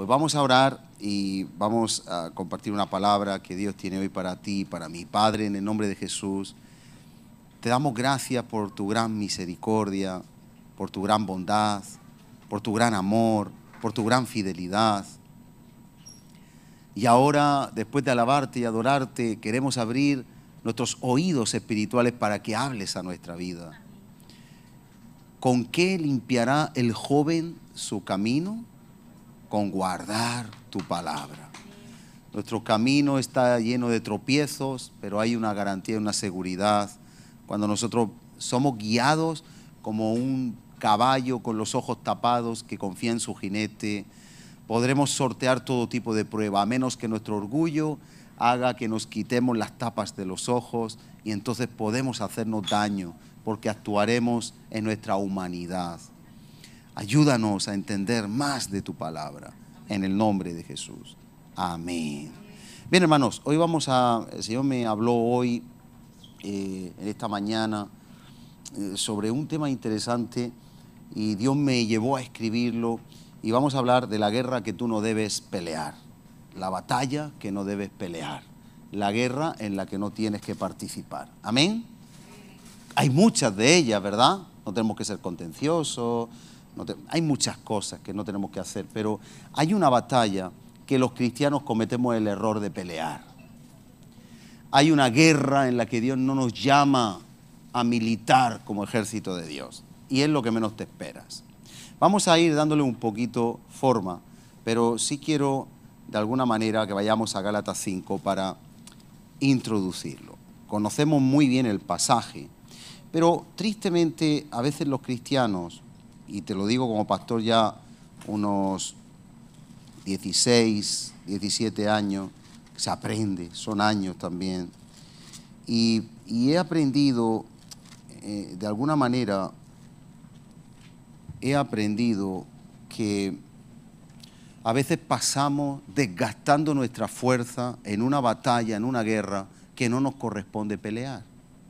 Pues vamos a orar y vamos a compartir una palabra que Dios tiene hoy para ti, para mi Padre, en el nombre de Jesús. Te damos gracias por tu gran misericordia, por tu gran bondad, por tu gran amor, por tu gran fidelidad. Y ahora, después de alabarte y adorarte, queremos abrir nuestros oídos espirituales para que hables a nuestra vida. ¿Con qué limpiará el joven su camino? Con guardar tu palabra. Nuestro camino está lleno de tropiezos, pero hay una garantía, una seguridad. Cuando nosotros somos guiados como un caballo con los ojos tapados que confía en su jinete, podremos sortear todo tipo de prueba, a menos que nuestro orgullo haga que nos quitemos las tapas de los ojos y entonces podemos hacernos daño porque actuaremos en nuestra humanidad. Ayúdanos a entender más de tu palabra, en el nombre de Jesús. Amén. Bien, hermanos, hoy el Señor me habló hoy, en esta mañana, sobre un tema interesante y Dios me llevó a escribirlo y vamos a hablar de la guerra que tú no debes pelear, la batalla que no debes pelear, la guerra en la que no tienes que participar. Amén. Hay muchas de ellas, ¿verdad? No tenemos que ser contenciosos. Hay muchas cosas que no tenemos que hacer, pero hay una batalla que los cristianos cometemos el error de pelear. Hay una guerra en la que Dios no nos llama a militar como ejército de Dios, y es lo que menos te esperas. Vamos a ir dándole un poquito forma, pero sí quiero de alguna manera que vayamos a Gálatas 5 para introducirlo. Conocemos muy bien el pasaje, pero tristemente a veces los cristianos, y te lo digo como pastor ya unos 16, 17 años, se aprende, son años también. Y he aprendido, de alguna manera, que a veces pasamos desgastando nuestra fuerza en una batalla, en una guerra que no nos corresponde pelear.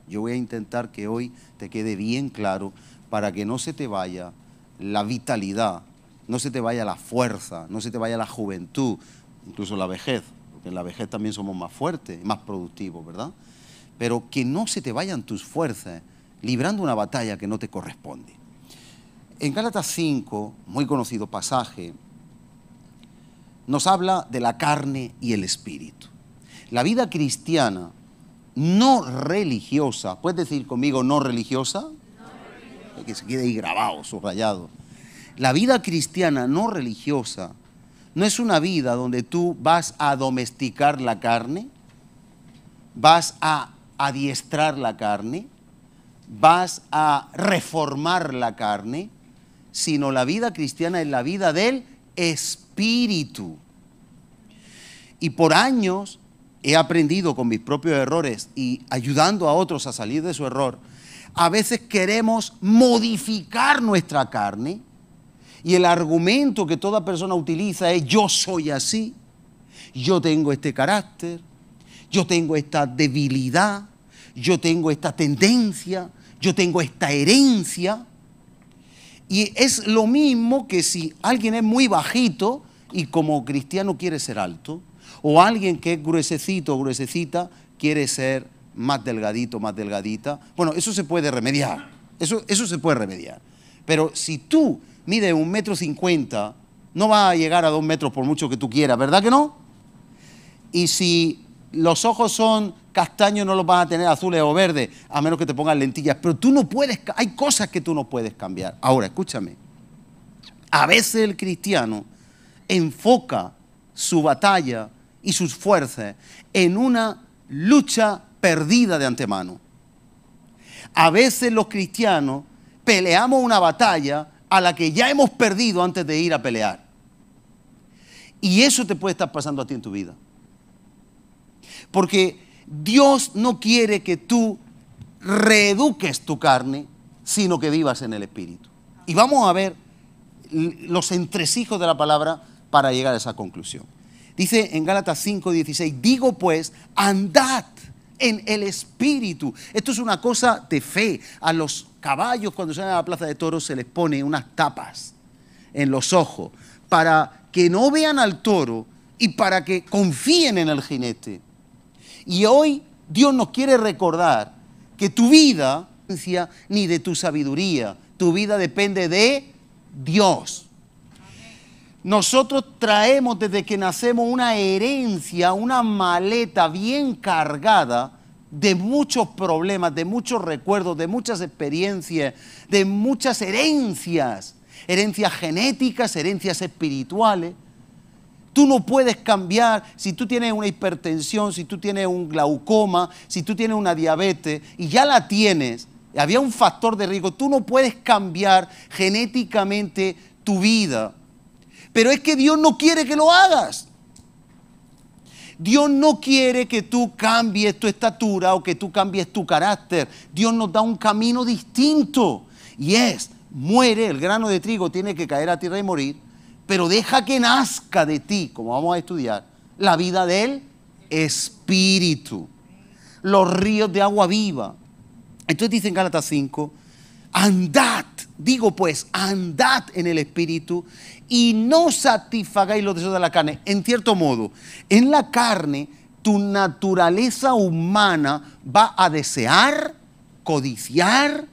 Yo voy a intentar que hoy te quede bien claro para que no se te vaya la vitalidad, no se te vaya la fuerza, no se te vaya la juventud, incluso la vejez, porque en la vejez también somos más fuertes y más productivos, ¿verdad? Pero que no se te vayan tus fuerzas librando una batalla que no te corresponde. En Gálatas 5, muy conocido pasaje, nos habla de la carne y el espíritu. La vida cristiana no religiosa, ¿puedes decir conmigo no religiosa? Que se quede ahí grabado, subrayado. La vida cristiana no religiosa no es una vida donde tú vas a domesticar la carne, vas a adiestrar la carne, vas a reformar la carne, sino la vida cristiana es la vida del espíritu. Y por años he aprendido con mis propios errores y ayudando a otros a salir de su error. A veces queremos modificar nuestra carne y el argumento que toda persona utiliza es: yo soy así, yo tengo este carácter, yo tengo esta debilidad, yo tengo esta tendencia, yo tengo esta herencia. Y es lo mismo que si alguien es muy bajito y como cristiano quiere ser alto, o alguien que es gruesecito o gruesecita quiere ser más delgadito, más delgadita. Bueno, eso se puede remediar, eso se puede remediar. Pero si tú mides 1,50 m, no vas a llegar a 2 metros por mucho que tú quieras, ¿verdad que no? Y si los ojos son castaños, no los vas a tener azules o verdes, a menos que te pongas lentillas. Pero tú no puedes, hay cosas que tú no puedes cambiar. Ahora, escúchame, a veces el cristiano enfoca su batalla y sus fuerzas en una lucha perdida de antemano. A veces los cristianos peleamos una batalla a la que ya hemos perdido antes de ir a pelear. Y eso te puede estar pasando a ti en tu vida. Porque Dios no quiere que tú reeduques tu carne, sino que vivas en el Espíritu. Y vamos a ver los entresijos de la palabra para llegar a esa conclusión. Dice en Gálatas 5:16, digo pues, andad en el Espíritu. Esto es una cosa de fe. A los caballos cuando salen a la plaza de toros se les pone unas tapas en los ojos para que no vean al toro y para que confíen en el jinete. Y hoy Dios nos quiere recordar que tu vida ni de tu sabiduría, tu vida depende de Dios. Nosotros traemos desde que nacemos una herencia, una maleta bien cargada de muchos problemas, de muchos recuerdos, de muchas experiencias, de muchas herencias, herencias genéticas, herencias espirituales. Tú no puedes cambiar si tú tienes una hipertensión, si tú tienes un glaucoma, si tú tienes una diabetes y ya la tienes, había un factor de riesgo, tú no puedes cambiar genéticamente tu vida. Pero es que Dios no quiere que lo hagas. Dios no quiere que tú cambies tu estatura o que tú cambies tu carácter. Dios nos da un camino distinto y muere, el grano de trigo tiene que caer a tierra y morir, pero deja que nazca de ti, como vamos a estudiar, la vida del Espíritu, los ríos de agua viva. Entonces dice en Gálatas 5, andad, digo pues, andad en el Espíritu y no satisfagáis los deseos de la carne. En cierto modo, en la carne, tu naturaleza humana va a desear, codiciar,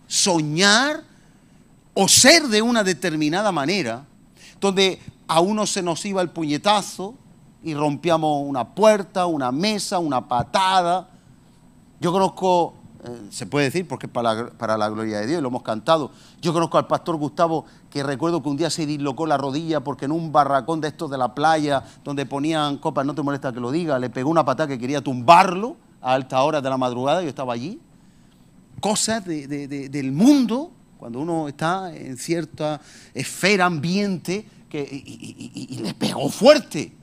soñar o ser de una determinada manera, donde a uno se nos iba el puñetazo y rompíamos una puerta, una mesa, una patada. Yo conozco, se puede decir porque es para la gloria de Dios, lo hemos cantado. Yo conozco al pastor Gustavo, que recuerdo que un día se dislocó la rodilla porque en un barracón de estos de la playa, donde ponían copas, no te molesta que lo diga, le pegó una patada que quería tumbarlo a altas horas de la madrugada, yo estaba allí. Cosas del mundo, cuando uno está en cierta esfera, ambiente, y le pegó fuerte.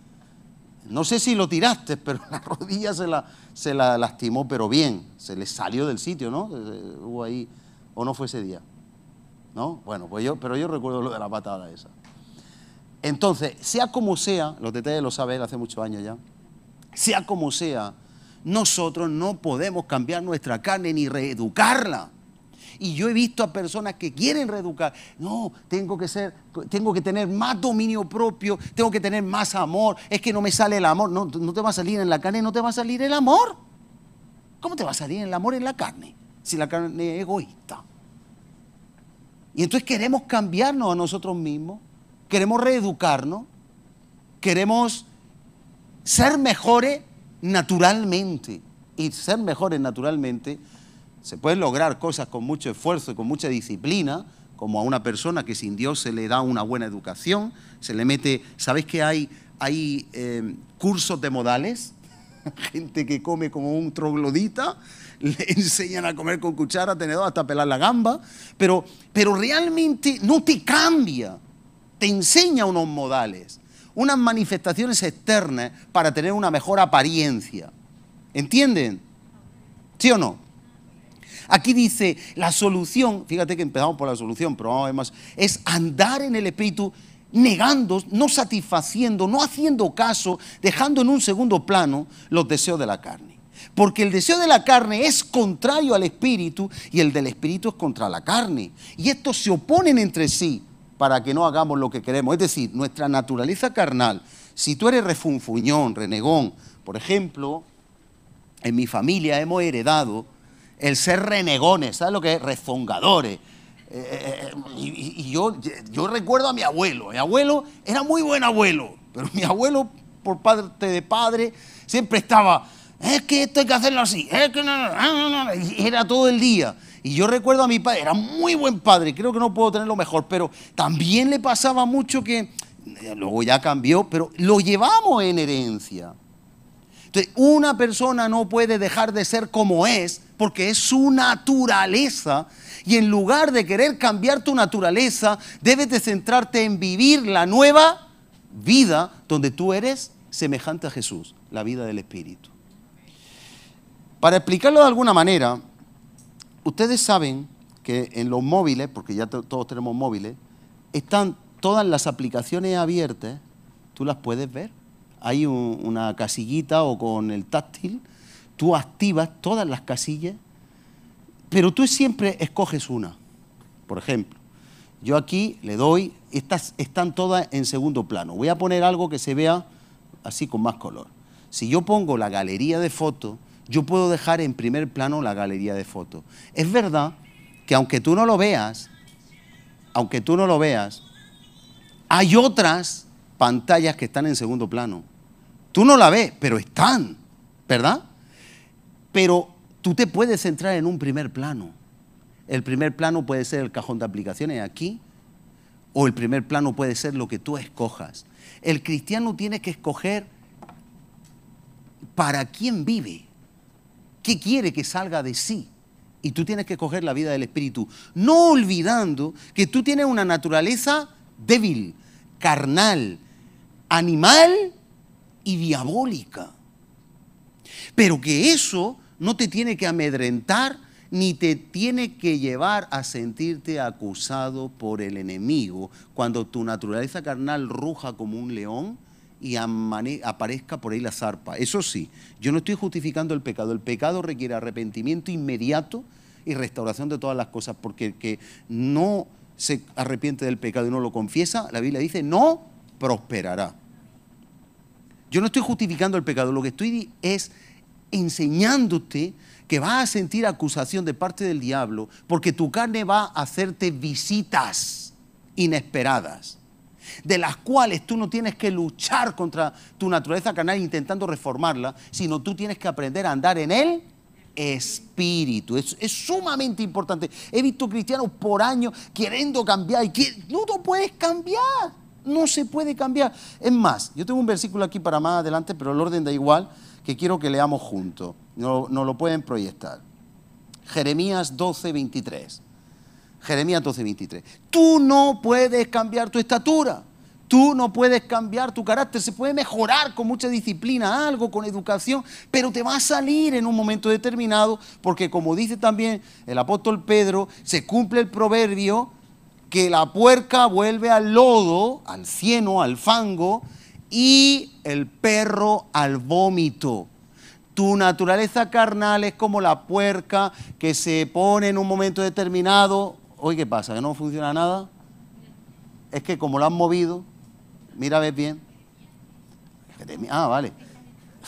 No sé si lo tiraste, pero la rodilla se la lastimó, pero bien. Se le salió del sitio, ¿no? Hubo ahí, o no fue ese día. ¿No? Bueno, pues pero yo recuerdo lo de la patada esa. Entonces, sea como sea, los detalles lo sabe él hace muchos años ya, sea como sea, nosotros no podemos cambiar nuestra carne ni reeducarla. Y yo he visto a personas que quieren reeducar. No, tengo que tener más dominio propio, tengo que tener más amor. Es que no me sale el amor. No, no te va a salir en la carne, no te va a salir el amor. ¿Cómo te va a salir el amor en la carne? Si la carne es egoísta. Y entonces queremos cambiarnos a nosotros mismos, queremos reeducarnos, queremos ser mejores naturalmente. Y ser mejores naturalmente se pueden lograr cosas con mucho esfuerzo y con mucha disciplina, como a una persona que sin Dios se le da una buena educación, se le mete, ¿sabéis que hay cursos de modales? Gente que come como un troglodita, le enseñan a comer con cuchara, tenedor, hasta pelar la gamba, pero realmente no te cambia, te enseña unos modales, unas manifestaciones externas para tener una mejor apariencia. ¿Entienden? ¿Sí o no? Aquí dice, la solución, fíjate que empezamos por la solución, pero vamos a ver más, es andar en el Espíritu negando, no satisfaciendo, no haciendo caso, dejando en un segundo plano los deseos de la carne. Porque el deseo de la carne es contrario al Espíritu y el del Espíritu es contra la carne. Y estos se oponen entre sí para que no hagamos lo que queremos. Es decir, nuestra naturaleza carnal, si tú eres refunfuñón, renegón, por ejemplo, en mi familia hemos heredado el ser renegones, ¿sabes lo que es? Rezongadores. Y yo recuerdo a mi abuelo. Mi abuelo era muy buen abuelo, pero mi abuelo, por parte de padre, siempre estaba, es que esto hay que hacerlo así, es que no, y era todo el día. Y yo recuerdo a mi padre, era muy buen padre, creo que no puedo tenerlo mejor, pero también le pasaba mucho que, luego ya cambió, pero lo llevamos en herencia. Entonces, una persona no puede dejar de ser como es porque es su naturaleza y en lugar de querer cambiar tu naturaleza, debes de centrarte en vivir la nueva vida donde tú eres semejante a Jesús, la vida del Espíritu. Para explicarlo de alguna manera, ustedes saben que en los móviles, porque ya todos tenemos móviles, están todas las aplicaciones abiertas, tú las puedes ver. Hay una casillita o con el táctil, tú activas todas las casillas, pero tú siempre escoges una. Por ejemplo, Yo aquí le doy, estas están todas en segundo plano. Voy a poner algo que se vea así con más color. Si yo pongo la galería de fotos, yo puedo dejar en primer plano la galería de fotos. Es verdad que aunque tú no lo veas, hay otras pantallas que están en segundo plano. Tú no la ves, pero están, ¿verdad? Pero tú te puedes centrar en un primer plano. El primer plano puede ser el cajón de aplicaciones aquí, o el primer plano puede ser lo que tú escojas. El cristiano tiene que escoger para quién vive, qué quiere que salga de sí. Y tú tienes que escoger la vida del Espíritu, no olvidando que tú tienes una naturaleza débil, carnal, animal y diabólica. Pero que eso no te tiene que amedrentar ni te tiene que llevar a sentirte acusado por el enemigo cuando tu naturaleza carnal ruja como un león y aparezca por ahí la zarpa. Eso sí, yo no estoy justificando el pecado. El pecado requiere arrepentimiento inmediato y restauración de todas las cosas, porque el que no se arrepiente del pecado y no lo confiesa, la Biblia dice, no prosperará. Yo no estoy justificando el pecado, lo que estoy es enseñándote que vas a sentir acusación de parte del diablo porque tu carne va a hacerte visitas inesperadas, de las cuales tú no tienes que luchar contra tu naturaleza carnal intentando reformarla, sino tú tienes que aprender a andar en el Espíritu. Es sumamente importante. He visto cristianos por años queriendo cambiar y que no lo puedes cambiar. No se puede cambiar. Es más, yo tengo un versículo aquí para más adelante, pero el orden da igual, que quiero que leamos juntos. No lo pueden proyectar. Jeremías 12:23. Jeremías 12:23. Tú no puedes cambiar tu estatura. Tú no puedes cambiar tu carácter. Se puede mejorar con mucha disciplina, algo, con educación, pero te va a salir en un momento determinado, porque como dice también el apóstol Pedro, se cumple el proverbio que la puerca vuelve al lodo, al cieno, al fango, y el perro al vómito. Tu naturaleza carnal es como la puerca que se pone en un momento determinado. Hoy, ¿qué pasa? ¿Que no funciona nada? Es que como lo han movido, mira, ves bien. Vale.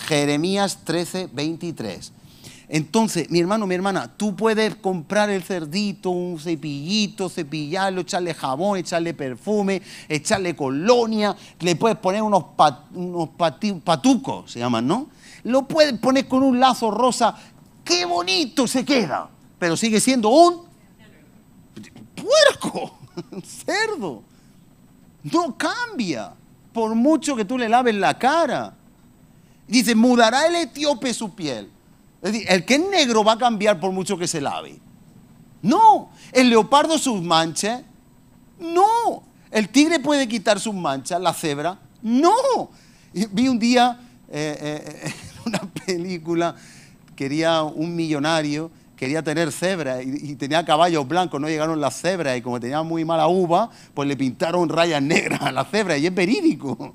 Jeremías 13:23. Entonces, mi hermano, mi hermana, tú puedes comprar el cerdito, un cepillito, cepillarlo, echarle jabón, echarle perfume, echarle colonia, le puedes poner unos patucos, se llaman, ¿no? Lo puedes poner con un lazo rosa, ¡qué bonito se queda! Pero sigue siendo un puerco, un cerdo. No cambia, por mucho que tú le laves la cara. Dice, mudará el etíope su piel. Es decir, el que es negro va a cambiar por mucho que se lave. No. El leopardo sus manchas. No. El tigre puede quitar sus manchas, la cebra. No. Vi un día en una película, quería un millonario, quería tener cebra y tenía caballos blancos, no llegaron las cebras y como tenía muy mala uva, pues le pintaron rayas negras a la cebra y es verídico.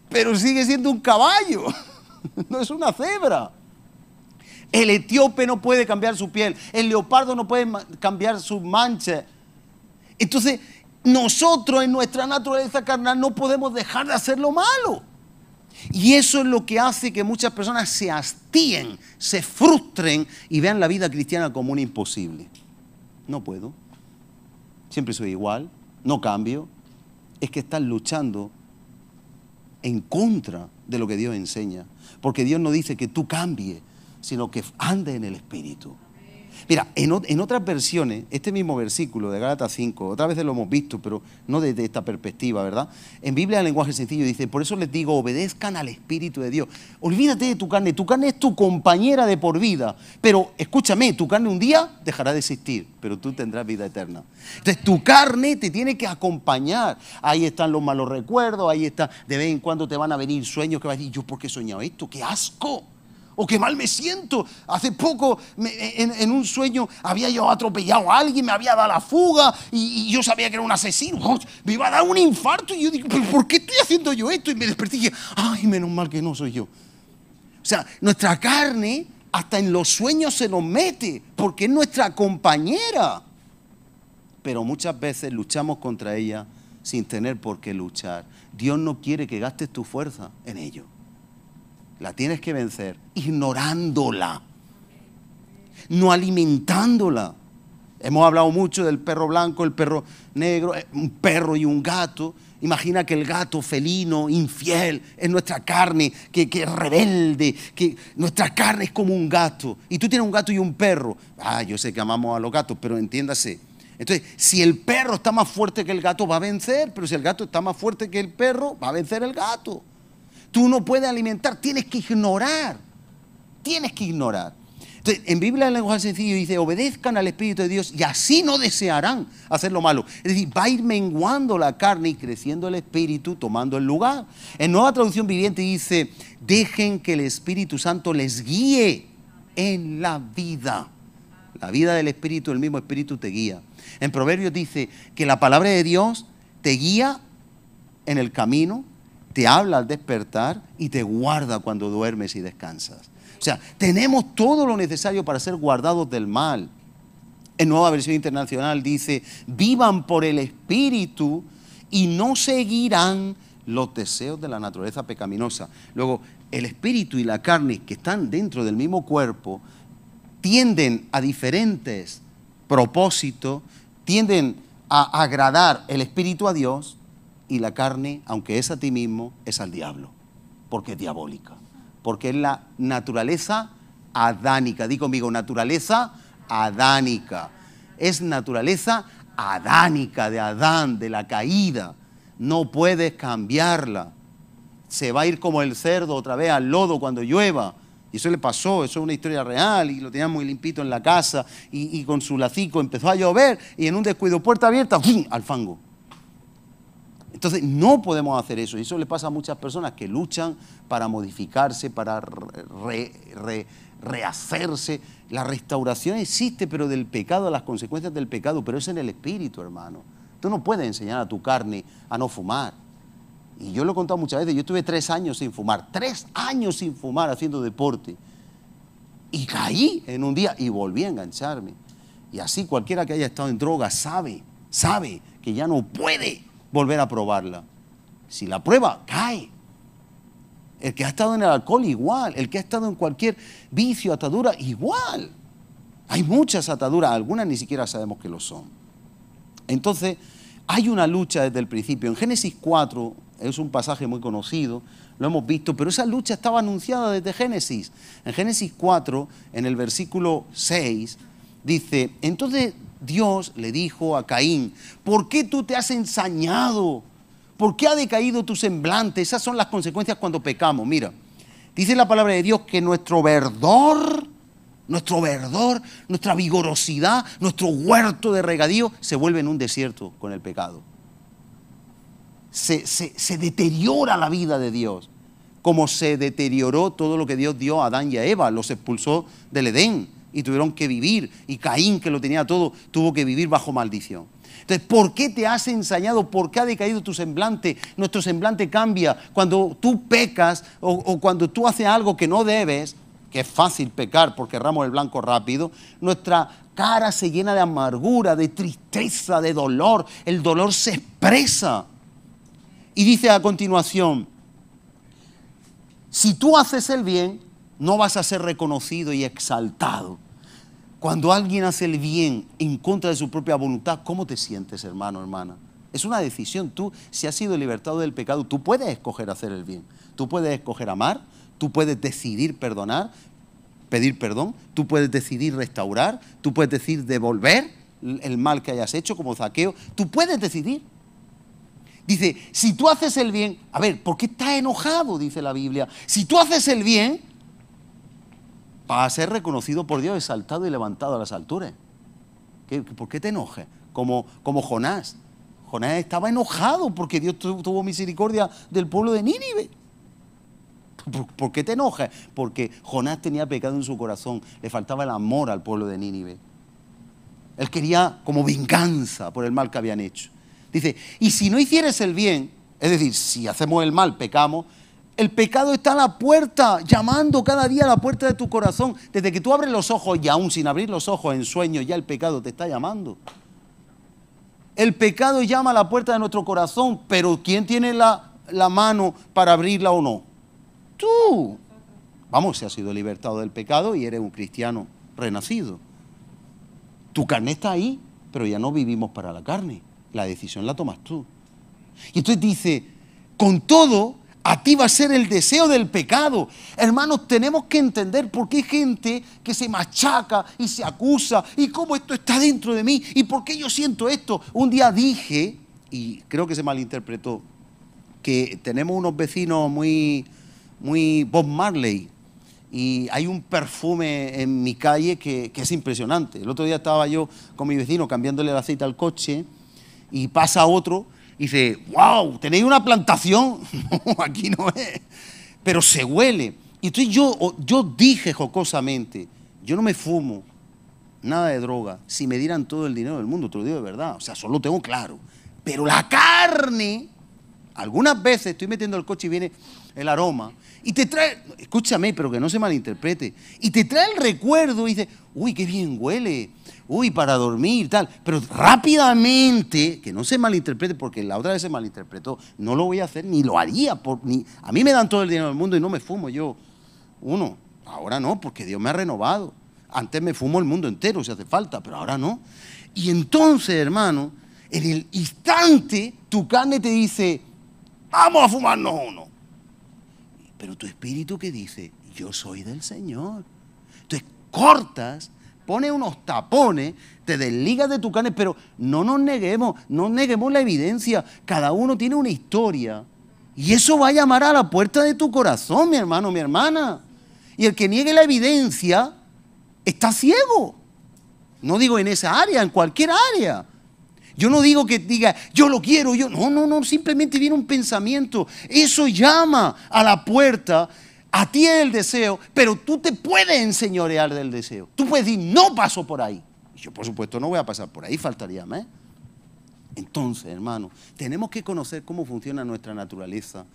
Pero sigue siendo un caballo. No es una cebra. El etíope no puede cambiar su piel. El leopardo no puede cambiar sus manchas. Entonces, nosotros en nuestra naturaleza carnal no podemos dejar de hacer lo malo. Y eso es lo que hace que muchas personas se hastíen, se frustren y vean la vida cristiana como un imposible. No puedo. Siempre soy igual. No cambio. Es que están luchando en contra de lo que Dios enseña. Porque Dios no dice que tú cambies, sino que ande en el Espíritu. Mira, en otras versiones, este mismo versículo de Gálatas 5, otras veces lo hemos visto, pero no desde esta perspectiva, ¿verdad? En Biblia, el lenguaje sencillo dice, por eso les digo, obedezcan al Espíritu de Dios. Olvídate de tu carne es tu compañera de por vida. Pero escúchame, tu carne un día dejará de existir, pero tú tendrás vida eterna. Entonces tu carne te tiene que acompañar. Ahí están los malos recuerdos, ahí está, de vez en cuando te van a venir sueños que vas a decir, ¿yo por qué he soñado esto? ¡Qué asco! O qué mal me siento. Hace poco en un sueño había yo atropellado a alguien, me había dado la fuga y yo sabía que era un asesino. Me iba a dar un infarto y yo digo, ¿pero por qué estoy haciendo yo esto? Y me desperté y dije, ay, menos mal que no soy yo. O sea, nuestra carne hasta en los sueños se nos mete porque es nuestra compañera. pero muchas veces luchamos contra ella sin tener por qué luchar. Dios no quiere que gastes tu fuerza en ello. La tienes que vencer ignorándola, no alimentándola. Hemos hablado mucho del perro blanco, el perro negro, un perro y un gato. Imagina que el gato felino, infiel, es nuestra carne, que es rebelde, que nuestra carne es como un gato. Y tú tienes un gato y un perro. Yo sé que amamos a los gatos, pero entiéndase. Entonces, si el perro está más fuerte que el gato, va a vencer. Pero si el gato está más fuerte que el perro, va a vencer el gato. Tú no puedes alimentar, tienes que ignorar. Tienes que ignorar. Entonces, en Biblia, el lenguaje sencillo dice, obedezcan al Espíritu de Dios y así no desearán hacer lo malo. Es decir, va a ir menguando la carne y creciendo el Espíritu, tomando el lugar. En Nueva Traducción Viviente dice, dejen que el Espíritu Santo les guíe en la vida. La vida del Espíritu, el mismo Espíritu te guía. En Proverbios dice que la palabra de Dios te guía en el camino, te habla al despertar y te guarda cuando duermes y descansas. O sea, tenemos todo lo necesario para ser guardados del mal. En Nueva Versión Internacional dice, vivan por el Espíritu y no seguirán los deseos de la naturaleza pecaminosa. Luego, el Espíritu y la carne que están dentro del mismo cuerpo tienden a diferentes propósitos, tienden a agradar el Espíritu a Dios y la carne, aunque es a ti mismo, es al diablo, porque es diabólica. Porque es la naturaleza adánica. Di conmigo, naturaleza adánica. Es naturaleza adánica de Adán, de la caída. No puedes cambiarla. Se va a ir como el cerdo otra vez al lodo cuando llueva. Y eso le pasó, eso es una historia real. Y lo tenía muy limpito en la casa. Y con su lacico empezó a llover. Y en un descuido, puerta abierta, ¡fum!, al fango. Entonces no podemos hacer eso. Y eso le pasa a muchas personas que luchan para modificarse, para rehacerse. La restauración existe, pero del pecado, las consecuencias del pecado, pero es en el Espíritu, hermano. Tú no puedes enseñar a tu carne a no fumar. Y yo lo he contado muchas veces, yo estuve 3 años sin fumar, 3 años sin fumar haciendo deporte. Y caí en un día y volví a engancharme. Y así cualquiera que haya estado en droga sabe que ya no puede volver a probarla. Si la prueba, cae. El que ha estado en el alcohol, igual. El que ha estado en cualquier vicio, atadura, igual. Hay muchas ataduras, algunas ni siquiera sabemos que lo son. Entonces, hay una lucha desde el principio. En Génesis 4, es un pasaje muy conocido, lo hemos visto, pero esa lucha estaba anunciada desde Génesis. En Génesis 4, en el versículo 6, dice, entonces Dios le dijo a Caín, ¿por qué tú te has ensañado? ¿Por qué ha decaído tu semblante? Esas son las consecuencias cuando pecamos. Mira, dice la palabra de Dios que nuestro verdor, nuestra vigorosidad, nuestro huerto de regadío se vuelve en un desierto con el pecado. Se deteriora la vida de Dios, como se deterioró todo lo que Dios dio a Adán y a Eva, los expulsó del Edén y tuvieron que vivir, y Caín, que lo tenía todo, tuvo que vivir bajo maldición. Entonces, ¿por qué te has ensañado? ¿Por qué ha decaído tu semblante? Nuestro semblante cambia cuando tú pecas o cuando tú haces algo que no debes, que es fácil pecar porque erramos el blanco rápido. Nuestra cara se llena de amargura, de tristeza, de dolor. El dolor se expresa. Y dice a continuación, si tú haces el bien, no vas a ser reconocido y exaltado. Cuando alguien hace el bien en contra de su propia voluntad, ¿cómo te sientes, hermano, hermana? Es una decisión. Tú, si has sido libertado del pecado, tú puedes escoger hacer el bien. Tú puedes escoger amar, tú puedes decidir perdonar, pedir perdón, tú puedes decidir restaurar, tú puedes decidir devolver el mal que hayas hecho, como Zaqueo. Tú puedes decidir. Dice, si tú haces el bien, a ver, ¿por qué estás enojado? Dice la Biblia. Si tú haces el bien, vas a ser reconocido por Dios, exaltado y levantado a las alturas. ¿Por qué te enojas? Como Jonás. Jonás estaba enojado porque Dios tuvo misericordia del pueblo de Nínive. ¿Por qué te enojas? Porque Jonás tenía pecado en su corazón, le faltaba el amor al pueblo de Nínive. Él quería como venganza por el mal que habían hecho. Dice, y si no hicieres el bien, es decir, si hacemos el mal, pecamos, el pecado está a la puerta, llamando cada día a la puerta de tu corazón. Desde que tú abres los ojos y aún sin abrir los ojos en sueños, ya el pecado te está llamando. El pecado llama a la puerta de nuestro corazón, pero ¿quién tiene la mano para abrirla o no? Tú. Vamos, si has sido libertado del pecado y eres un cristiano renacido. Tu carne está ahí, pero ya no vivimos para la carne. La decisión la tomas tú. Y entonces dice, con todo, a ti va a ser el deseo del pecado. Hermanos, tenemos que entender por qué hay gente que se machaca y se acusa, y cómo esto está dentro de mí, y por qué yo siento esto. Un día dije, y creo que se malinterpretó, que tenemos unos vecinos muy Bob Marley, y hay un perfume en mi calle que es impresionante. El otro día estaba yo con mi vecino cambiándole el aceite al coche, y pasa otro, y dice, wow, ¿tenéis una plantación? No, aquí no es. Pero se huele. Y entonces yo dije jocosamente, yo no me fumo nada de droga. Si me dieran todo el dinero del mundo, te lo digo de verdad. O sea, solo lo tengo claro. Pero la carne, algunas veces estoy metiendo el coche y viene el aroma. Y te trae, escúchame, pero que no se malinterprete. Y te trae el recuerdo y dice, uy, qué bien huele. Uy, para dormir, tal. Pero rápidamente, que no se malinterprete, porque la otra vez se malinterpretó, no lo voy a hacer, ni lo haría. A mí me dan todo el dinero del mundo y no me fumo yo uno. Ahora no, porque Dios me ha renovado. Antes me fumo el mundo entero si hace falta, pero ahora no. Y entonces, hermano, en el instante, tu carne te dice, vamos a fumarnos uno. Pero tu espíritu que dice, yo soy del Señor. Entonces cortas, pones unos tapones, te desligas de tu carne, pero no nos neguemos, no neguemos la evidencia. Cada uno tiene una historia. Y eso va a llamar a la puerta de tu corazón, mi hermano, mi hermana. Y el que niegue la evidencia está ciego. No digo en esa área, en cualquier área. Yo no digo que diga, yo lo quiero, yo... No, simplemente viene un pensamiento. Eso llama a la puerta, a ti es el deseo, pero tú te puedes enseñorear del deseo. Tú puedes decir, no paso por ahí. Y yo, por supuesto, no voy a pasar por ahí, faltaría más. Entonces, hermano, tenemos que conocer cómo funciona nuestra naturaleza.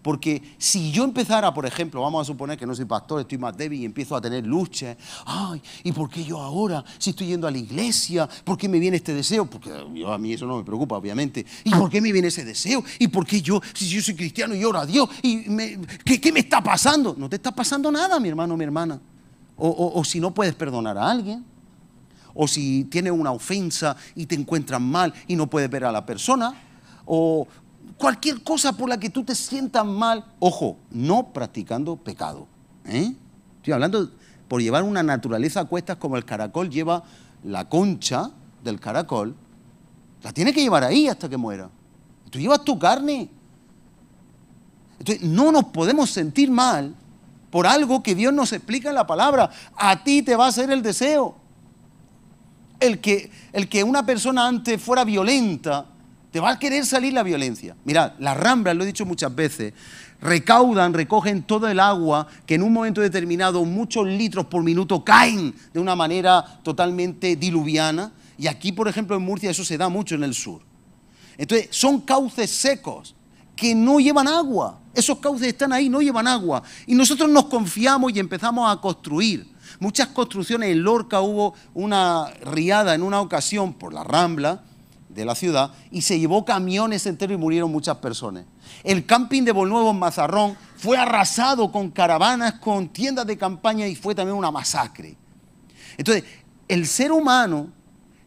Porque si yo empezara, por ejemplo, vamos a suponer que no soy pastor, estoy más débil y empiezo a tener luchas. Ay, ¿y por qué yo ahora, si estoy yendo a la iglesia, por qué me viene este deseo? Porque a mí eso no me preocupa, obviamente. ¿Y por qué me viene ese deseo? ¿Y por qué yo, si yo soy cristiano y oro a Dios? ¿Qué me está pasando? No te está pasando nada, mi hermano, mi hermana. O si no puedes perdonar a alguien. O si tienes una ofensa y te encuentras mal y no puedes ver a la persona, o cualquier cosa por la que tú te sientas mal, ojo, no practicando pecado. Estoy hablando por llevar una naturaleza a cuestas como el caracol lleva la concha del caracol, la tiene que llevar ahí hasta que muera. Tú llevas tu carne. Entonces no nos podemos sentir mal por algo que Dios nos explica en la palabra. A ti te va a hacer el deseo. El que una persona antes fuera violenta, te va a querer salir la violencia. Mirad, las ramblas, lo he dicho muchas veces, recogen todo el agua que en un momento determinado muchos litros por minuto caen de una manera totalmente diluviana. Y aquí, por ejemplo, en Murcia eso se da mucho en el sur. Entonces, son cauces secos que no llevan agua. Esos cauces están ahí, no llevan agua. Y nosotros nos confiamos y empezamos a construir. Muchas construcciones. En Lorca hubo una riada en una ocasión por la rambla de la ciudad y se llevó camiones enteros y murieron muchas personas. El camping de Bolnuevo en Mazarrón fue arrasado con caravanas, con tiendas de campaña y fue también una masacre. Entonces, el ser humano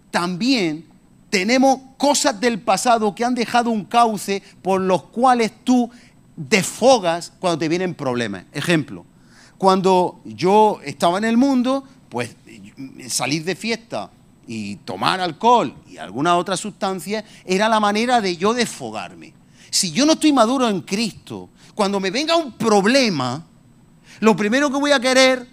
también tenemos cosas del pasado que han dejado un cauce por los cuales tú desfogas cuando te vienen problemas. Ejemplo. Cuando yo estaba en el mundo, pues salir de fiesta y tomar alcohol y alguna otra sustancia era la manera de yo desfogarme. Si yo no estoy maduro en Cristo, cuando me venga un problema, lo primero que voy a querer,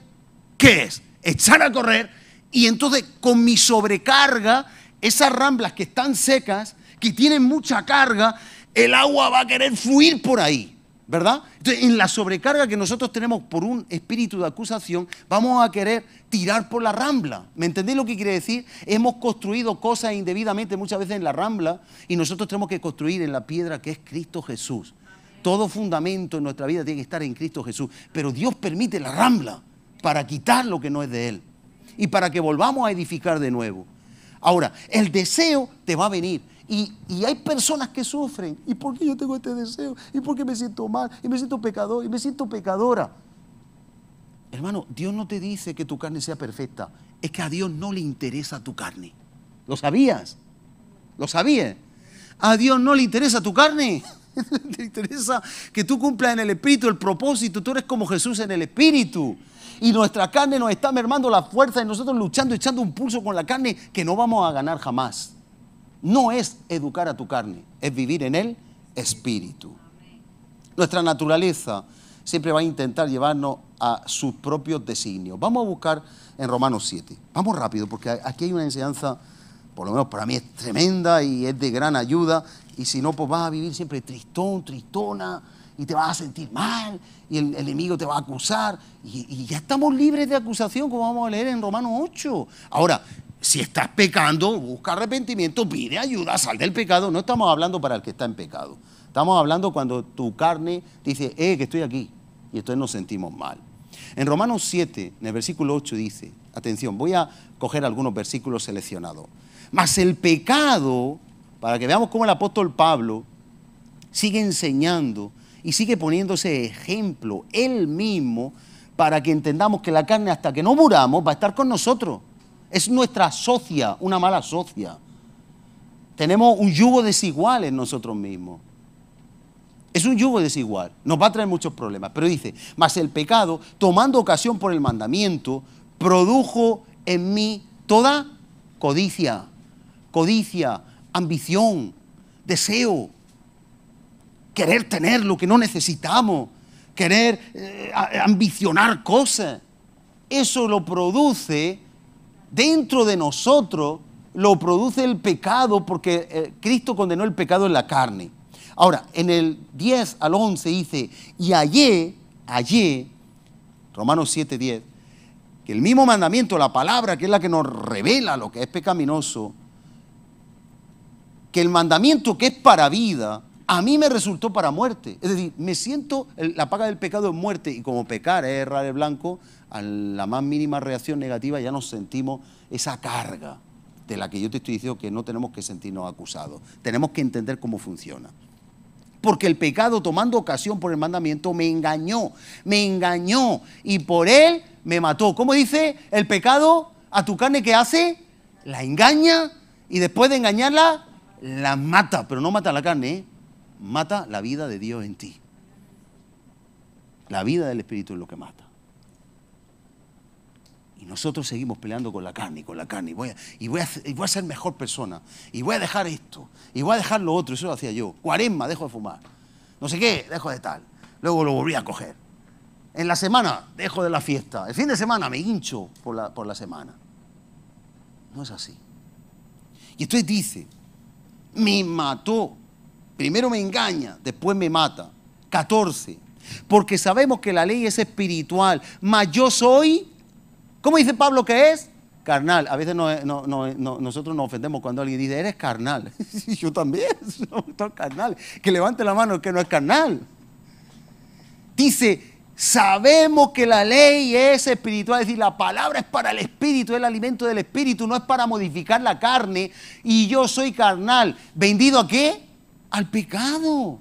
¿qué es? Echar a correr y entonces con mi sobrecarga, esas ramblas que están secas, que tienen mucha carga, el agua va a querer fluir por ahí. ¿Verdad? Entonces, en la sobrecarga que nosotros tenemos por un espíritu de acusación, vamos a querer tirar por la rambla. ¿Me entendéis lo que quiere decir? Hemos construido cosas indebidamente muchas veces en la rambla y nosotros tenemos que construir en la piedra que es Cristo Jesús. Todo fundamento en nuestra vida tiene que estar en Cristo Jesús. Pero Dios permite la rambla para quitar lo que no es de Él y para que volvamos a edificar de nuevo. Ahora, el deseo te va a venir Y hay personas que sufren. ¿Y por qué yo tengo este deseo? ¿Y por qué me siento mal? Y me siento pecador, y me siento pecadora. Hermano, Dios no te dice que tu carne sea perfecta. Es que a Dios no le interesa tu carne. ¿Lo sabías? ¿Lo sabías? A Dios no le interesa tu carne. Le interesa que tú cumplas en el Espíritu el propósito. Tú eres como Jesús en el Espíritu. Y nuestra carne nos está mermando la fuerza y nosotros luchando, echando un pulso con la carne que no vamos a ganar jamás. No es educar a tu carne, es vivir en el Espíritu. Nuestra naturaleza siempre va a intentar llevarnos a sus propios designios. Vamos a buscar en Romanos 7. Vamos rápido, porque aquí hay una enseñanza, por lo menos para mí es tremenda y es de gran ayuda. Y si no, pues vas a vivir siempre tristón, tristona, y te vas a sentir mal, y el enemigo te va a acusar. Y ya estamos libres de acusación, como vamos a leer en Romanos 8. Ahora, si estás pecando, busca arrepentimiento, pide ayuda, sal del pecado. No estamos hablando para el que está en pecado. Estamos hablando cuando tu carne dice, que estoy aquí. Y entonces nos sentimos mal. En Romanos 7, en el versículo 8 dice, atención, voy a coger algunos versículos seleccionados. Mas el pecado, para que veamos cómo el apóstol Pablo sigue enseñando y sigue poniéndose ejemplo él mismo para que entendamos que la carne hasta que no muramos va a estar con nosotros. Es nuestra socia, una mala socia. Tenemos un yugo desigual en nosotros mismos. Es un yugo desigual, nos va a traer muchos problemas. Pero dice, mas el pecado, tomando ocasión por el mandamiento, produjo en mí toda codicia, ambición, deseo, querer tener lo que no necesitamos, querer ambicionar cosas. Eso lo produce dentro de nosotros, lo produce el pecado, porque Cristo condenó el pecado en la carne. Ahora, en el 10 al 11 dice, y hallé, Romanos 7, 10, que el mismo mandamiento, la palabra, que es la que nos revela lo que es pecaminoso, que el mandamiento que es para vida, a mí me resultó para muerte. Es decir, me siento, la paga del pecado es muerte, y como pecar es errar el blanco, a la más mínima reacción negativa ya nos sentimos esa carga de la que yo te estoy diciendo que no tenemos que sentirnos acusados. Tenemos que entender cómo funciona. Porque el pecado, tomando ocasión por el mandamiento, me engañó, y por él me mató. ¿Cómo dice? El pecado a tu carne, ¿qué hace? La engaña, y después de engañarla, la mata. Pero no mata la carne, mata la vida de Dios en ti. La vida del Espíritu es lo que mata. Y nosotros seguimos peleando con la carne, y voy a ser mejor persona, y voy a dejar esto, y voy a dejar lo otro. Eso lo hacía yo. Cuaresma, dejo de fumar. No sé qué, dejo de tal. Luego lo volví a coger. En la semana, dejo de la fiesta. El fin de semana me hincho por la semana. No es así. Y entonces dice, me mató. Primero me engaña, después me mata. 14. Porque sabemos que la ley es espiritual, mas yo soy... ¿Cómo dice Pablo que es? Carnal. A veces nosotros nos ofendemos cuando alguien dice, eres carnal. Yo también, soy carnal. Que levante la mano el que no es carnal. Dice, sabemos que la ley es espiritual. Es decir, la palabra es para el espíritu, es el alimento del espíritu, no es para modificar la carne. Y yo soy carnal. ¿Vendido a qué? Al pecado.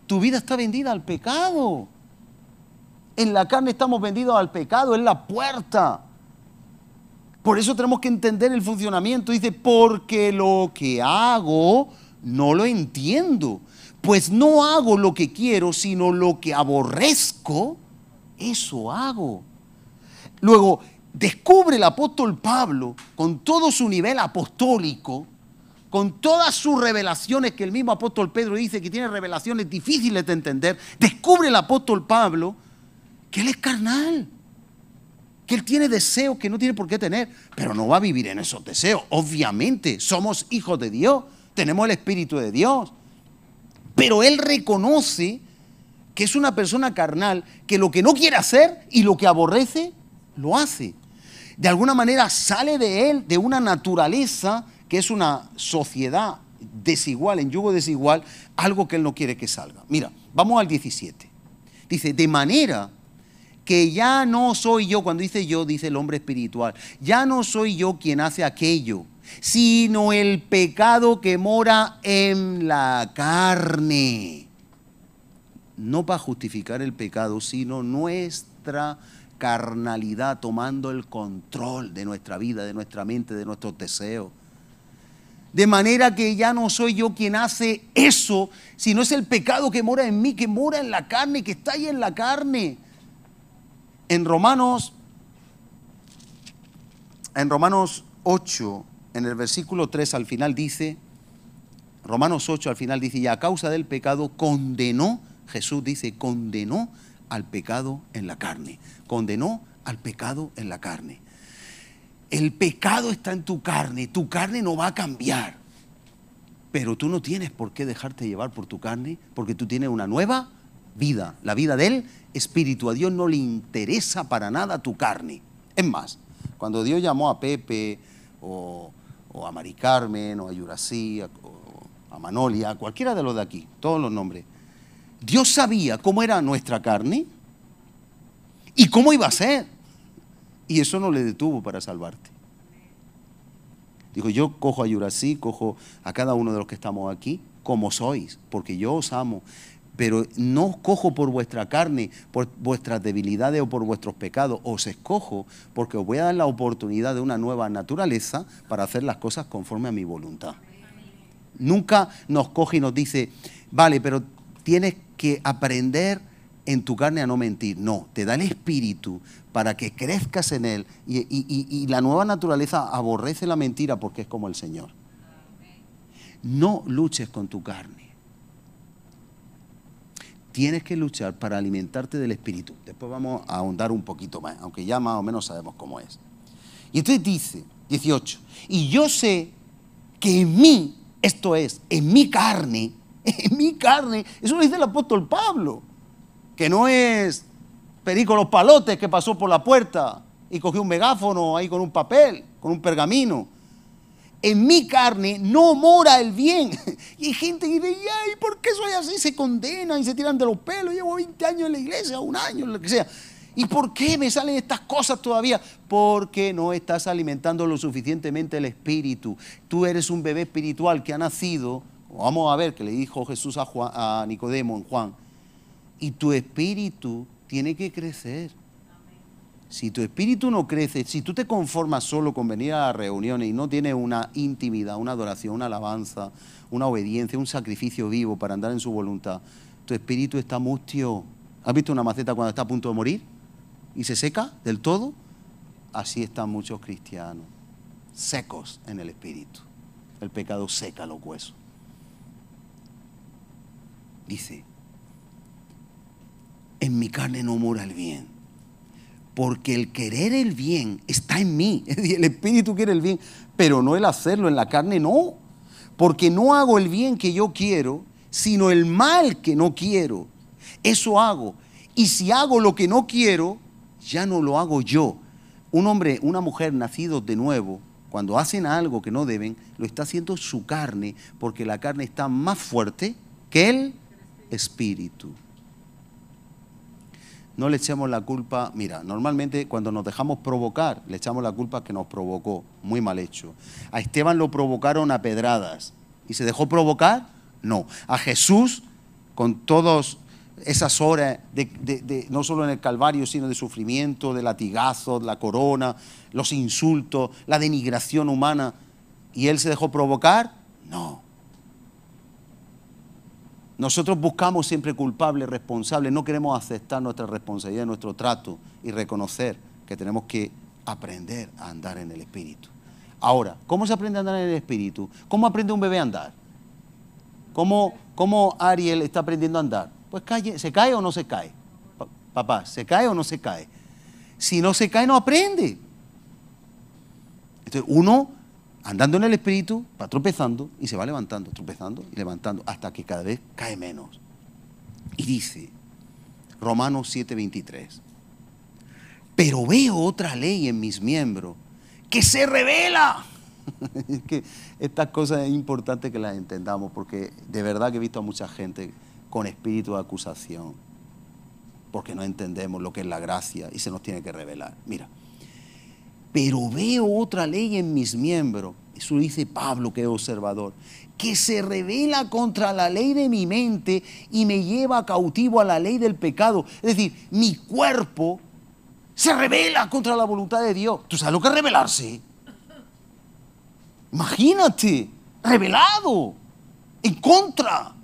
Tu vida está vendida al pecado. En la carne estamos vendidos al pecado, es la puerta. Por eso tenemos que entender el funcionamiento. Dice, porque lo que hago no lo entiendo. Pues no hago lo que quiero, sino lo que aborrezco, eso hago. Luego, descubre el apóstol Pablo, con todo su nivel apostólico, con todas sus revelaciones, que el mismo apóstol Pedro dice que tiene revelaciones difíciles de entender, descubre el apóstol Pablo que él es carnal, que él tiene deseos que no tiene por qué tener, pero no va a vivir en esos deseos. Obviamente, somos hijos de Dios, tenemos el Espíritu de Dios, pero él reconoce que es una persona carnal, que lo que no quiere hacer y lo que aborrece, lo hace. De alguna manera sale de él, de una naturaleza que es una sociedad desigual, en yugo desigual, algo que él no quiere que salga. Mira, vamos al 17. Dice, de manera que ya no soy yo, cuando dice yo, dice el hombre espiritual, ya no soy yo quien hace aquello, sino el pecado que mora en la carne. No para justificar el pecado, sino nuestra carnalidad tomando el control de nuestra vida, de nuestra mente, de nuestros deseos. De manera que ya no soy yo quien hace eso, sino es el pecado que mora en mí, que mora en la carne, que está ahí en la carne. En Romanos 8, en el versículo 3 al final dice, Romanos 8 al final dice, y a causa del pecado condenó, Jesús dice, condenó al pecado en la carne. Condenó al pecado en la carne. El pecado está en tu carne no va a cambiar. Pero tú no tienes por qué dejarte llevar por tu carne, porque tú tienes una nueva vida, la vida del Espíritu. A Dios no le interesa para nada tu carne. Es más, cuando Dios llamó a Pepe o a Mari Carmen o a Yurasí, a Manolia, a cualquiera de los de aquí, todos los nombres, Dios sabía cómo era nuestra carne y cómo iba a ser. Y eso no le detuvo para salvarte. Dijo, yo cojo a Yurasí, cojo a cada uno de los que estamos aquí, como sois, porque yo os amo. Pero no os cojo por vuestra carne, por vuestras debilidades o por vuestros pecados. Os escojo porque os voy a dar la oportunidad de una nueva naturaleza para hacer las cosas conforme a mi voluntad. Nunca nos coge y nos dice, vale, pero tienes que aprender en tu carne a no mentir. No, te da el Espíritu para que crezcas en Él y la nueva naturaleza aborrece la mentira porque es como el Señor. No luches con tu carne. Tienes que luchar para alimentarte del Espíritu. Después vamos a ahondar un poquito más, aunque ya más o menos sabemos cómo es. Y entonces dice, 18, y yo sé que en mí, esto es, en mi carne, eso lo dice el apóstol Pablo, que no es Perico los Palotes que pasó por la puerta y cogió un megáfono ahí con un papel, con un pergamino. En mi carne no mora el bien. Y hay gente que dice, ¿y por qué soy así? Se condenan y se tiran de los pelos. Llevo 20 años en la iglesia, un año, lo que sea. ¿Y por qué me salen estas cosas todavía? Porque no estás alimentando lo suficientemente el Espíritu. Tú eres un bebé espiritual que ha nacido, vamos a ver que le dijo Jesús a Nicodemo en Juan, y tu espíritu tiene que crecer. Si tu espíritu no crece, si tú te conformas solo con venir a las reuniones y no tienes una intimidad, una adoración, una alabanza, una obediencia, un sacrificio vivo para andar en su voluntad, tu espíritu está mustio. ¿Has visto una maceta cuando está a punto de morir y se seca del todo? Así están muchos cristianos, secos en el espíritu. El pecado seca los huesos. Dice, en mi carne no mora el bien, porque el querer el bien está en mí. El Espíritu quiere el bien, pero no el hacerlo, en la carne no. Porque no hago el bien que yo quiero, sino el mal que no quiero. Eso hago. Y si hago lo que no quiero, ya no lo hago yo. Un hombre, una mujer nacidos de nuevo, cuando hacen algo que no deben, lo está haciendo su carne, porque la carne está más fuerte que el Espíritu. No le echemos la culpa. Mira, normalmente cuando nos dejamos provocar, le echamos la culpa que nos provocó. Muy mal hecho. A Esteban lo provocaron a pedradas. ¿Y se dejó provocar? No. A Jesús, con todas esas horas, no solo en el Calvario, sino de sufrimiento, de latigazos, la corona, los insultos, la denigración humana, ¿y él se dejó provocar? No. Nosotros buscamos siempre culpables, responsables, no queremos aceptar nuestra responsabilidad, nuestro trato y reconocer que tenemos que aprender a andar en el Espíritu. Ahora, ¿cómo se aprende a andar en el Espíritu? ¿Cómo aprende un bebé a andar? ¿Cómo Ariel está aprendiendo a andar? Pues ¿se cae o no se cae? Papá, ¿se cae o no se cae? Si no se cae, no aprende. Entonces, uno, andando en el Espíritu, va tropezando y se va levantando, tropezando y levantando, hasta que cada vez cae menos. Y dice, Romanos 7:23, pero veo otra ley en mis miembros que se revela. Es que estas cosas es importante que las entendamos, porque de verdad que he visto a mucha gente con espíritu de acusación, porque no entendemos lo que es la gracia y se nos tiene que revelar. Mira, Pero veo otra ley en mis miembros, eso dice Pablo, que es observador, que se revela contra la ley de mi mente y me lleva cautivo a la ley del pecado. Es decir, mi cuerpo se revela contra la voluntad de Dios. ¿Tú sabes lo que es rebelarse? Imagínate, rebelado, en contra.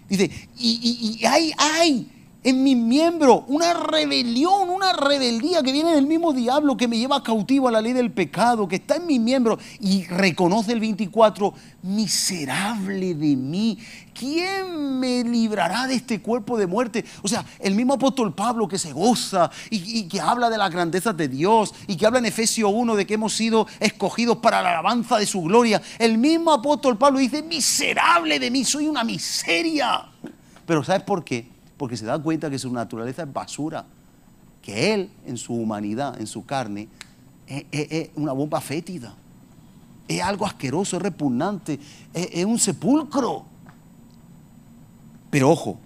Dice, y hay en mis miembros una rebelión, una rebeldía que viene del mismo diablo que me lleva cautivo a la ley del pecado, que está en mis miembros. Y reconoce el 24, miserable de mí, ¿quién me librará de este cuerpo de muerte? O sea, el mismo apóstol Pablo que se goza y que habla de las grandezas de Dios y que habla en Efesios 1 de que hemos sido escogidos para la alabanza de su gloria. El mismo apóstol Pablo dice, miserable de mí, soy una miseria. Pero ¿sabes por qué? Porque se da cuenta que su naturaleza es basura, que él en su humanidad, en su carne, es una bomba fétida, es algo asqueroso, es repugnante, es un sepulcro. Pero ojo,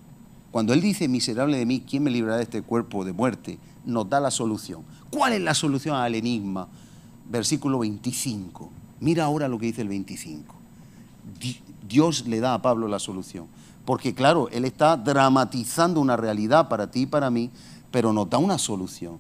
cuando él dice miserable de mí, ¿quién me librará de este cuerpo de muerte?, nos da la solución. ¿Cuál es la solución al enigma? Versículo 25. Mira ahora lo que dice el 25. Dios le da a Pablo la solución. Porque claro, él está dramatizando una realidad para ti y para mí, pero nos da una solución.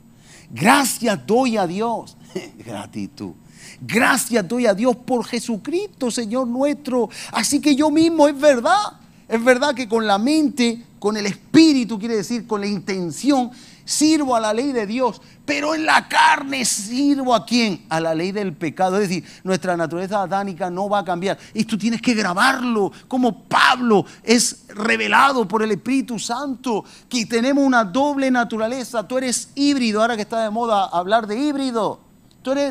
Gracias doy a Dios. Gratitud. Gracias doy a Dios por Jesucristo, Señor nuestro. Así que yo mismo, es verdad que con la mente, con el espíritu, quiere decir con la intención, sirvo a la ley de Dios, pero en la carne sirvo ¿a quién? A la ley del pecado. Es decir, nuestra naturaleza adánica no va a cambiar. Esto tienes que grabarlo, como Pablo es revelado por el Espíritu Santo, que tenemos una doble naturaleza. Tú eres híbrido, ahora que está de moda hablar de híbrido.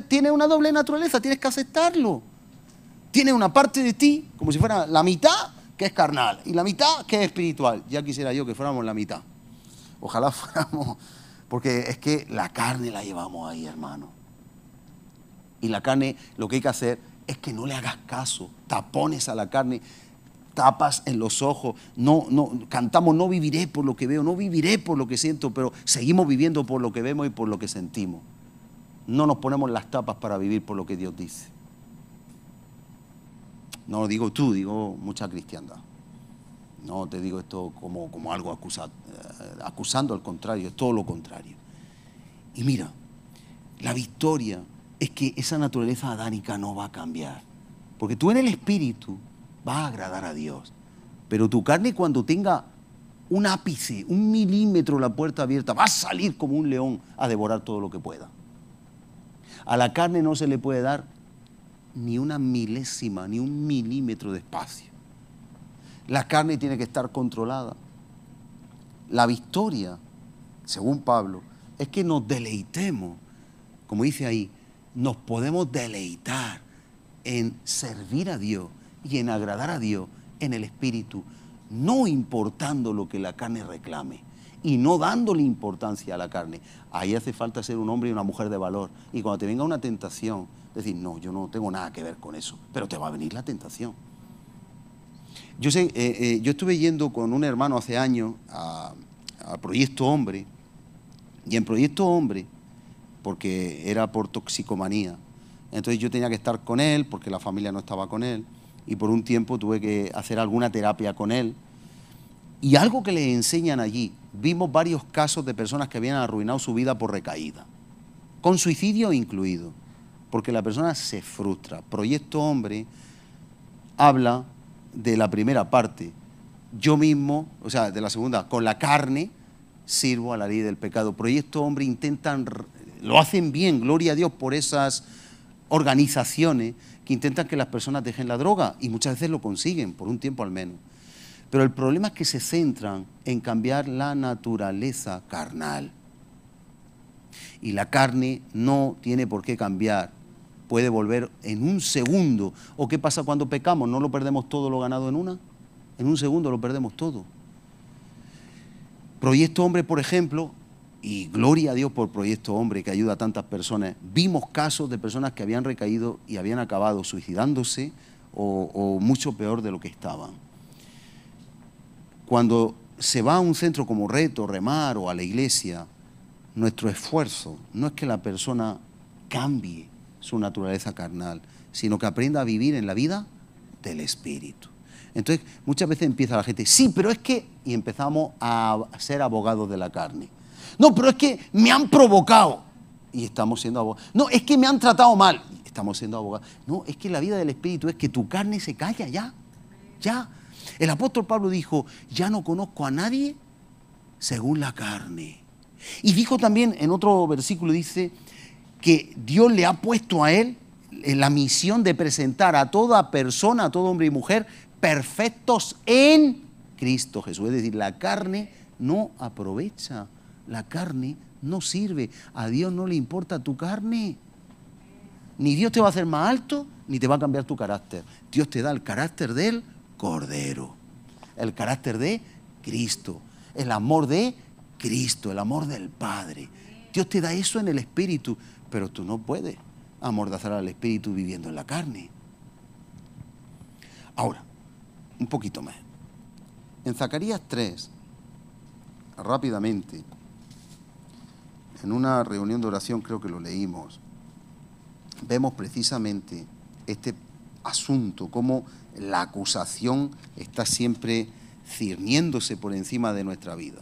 Tienes una doble naturaleza, tienes que aceptarlo. Tienes una parte de ti, como si fuera la mitad, que es carnal, y la mitad que es espiritual. Ya quisiera yo que fuéramos la mitad. Ojalá fuéramos, porque es que la carne la llevamos ahí, hermano. Y la carne, lo que hay que hacer es que no le hagas caso, tapones a la carne, tapas en los ojos, cantamos, no viviré por lo que veo, no viviré por lo que siento, pero seguimos viviendo por lo que vemos y por lo que sentimos. No nos ponemos las tapas para vivir por lo que Dios dice. No lo digo tú, digo mucha cristiandad. No te digo esto como algo acusando, al contrario, es todo lo contrario. Y mira, la victoria es que esa naturaleza adánica no va a cambiar. Porque tú en el espíritu vas a agradar a Dios. Pero tu carne, cuando tenga un ápice, 1 milímetro la puerta abierta, va a salir como un león a devorar todo lo que pueda. A la carne no se le puede dar ni una milésima, ni 1 milímetro de espacio. La carne tiene que estar controlada. La victoria, según Pablo, es que nos deleitemos, como dice ahí, nos podemos deleitar en servir a Dios y en agradar a Dios en el Espíritu, no importando lo que la carne reclame y no dándole importancia a la carne. Ahí hace falta ser un hombre y una mujer de valor. Y cuando te venga una tentación, decir, no, yo no tengo nada que ver con eso, pero te va a venir la tentación. Yo estuve yendo con un hermano hace años a Proyecto Hombre, y en Proyecto Hombre, porque era por toxicomanía, entonces yo tenía que estar con él porque la familia no estaba con él, y por un tiempo tuve que hacer alguna terapia con él. Y algo que le enseñan allí, vimos varios casos de personas que habían arruinado su vida por recaída, con suicidio incluido, porque la persona se frustra. Proyecto Hombre habla de la primera parte, yo mismo, o sea, de la segunda, con la carne sirvo a la ley del pecado. Proyecto Hombre intentan, lo hacen bien, gloria a Dios por esas organizaciones que intentan que las personas dejen la droga, y muchas veces lo consiguen, por un tiempo al menos. Pero el problema es que se centran en cambiar la naturaleza carnal. Y la carne no tiene por qué cambiar. Puede volver en un segundo. ¿O qué pasa cuando pecamos? ¿No lo perdemos todo lo ganado en una? En un segundo lo perdemos todo. Proyecto Hombre, por ejemplo, y gloria a Dios por Proyecto Hombre que ayuda a tantas personas, vimos casos de personas que habían recaído y habían acabado suicidándose o mucho peor de lo que estaban. Cuando se va a un centro como Reto, Remar o a la iglesia, nuestro esfuerzo no es que la persona cambie su naturaleza carnal, sino que aprenda a vivir en la vida del Espíritu. Entonces, muchas veces empieza la gente, sí, pero es que... Y empezamos a ser abogados de la carne. No, pero es que me han provocado. Y estamos siendo abogados. No, es que me han tratado mal. Estamos siendo abogados. No, es que la vida del Espíritu es que tu carne se calla ya. Ya. El apóstol Pablo dijo, ya no conozco a nadie según la carne. Y dijo también en otro versículo, dice que Dios le ha puesto a él la misión de presentar a toda persona, a todo hombre y mujer, perfectos en Cristo Jesús. Es decir, la carne no aprovecha, la carne no sirve. A Dios no le importa tu carne. Ni Dios te va a hacer más alto, ni te va a cambiar tu carácter. Dios te da el carácter del Cordero, el carácter de Cristo, el amor de Cristo, el amor del Padre. Dios te da eso en el Espíritu, pero tú no puedes amordazar al Espíritu viviendo en la carne. Ahora, un poquito más. En Zacarías 3, rápidamente, en una reunión de oración creo que lo leímos, vemos precisamente este asunto, cómo la acusación está siempre ciñéndose por encima de nuestra vida.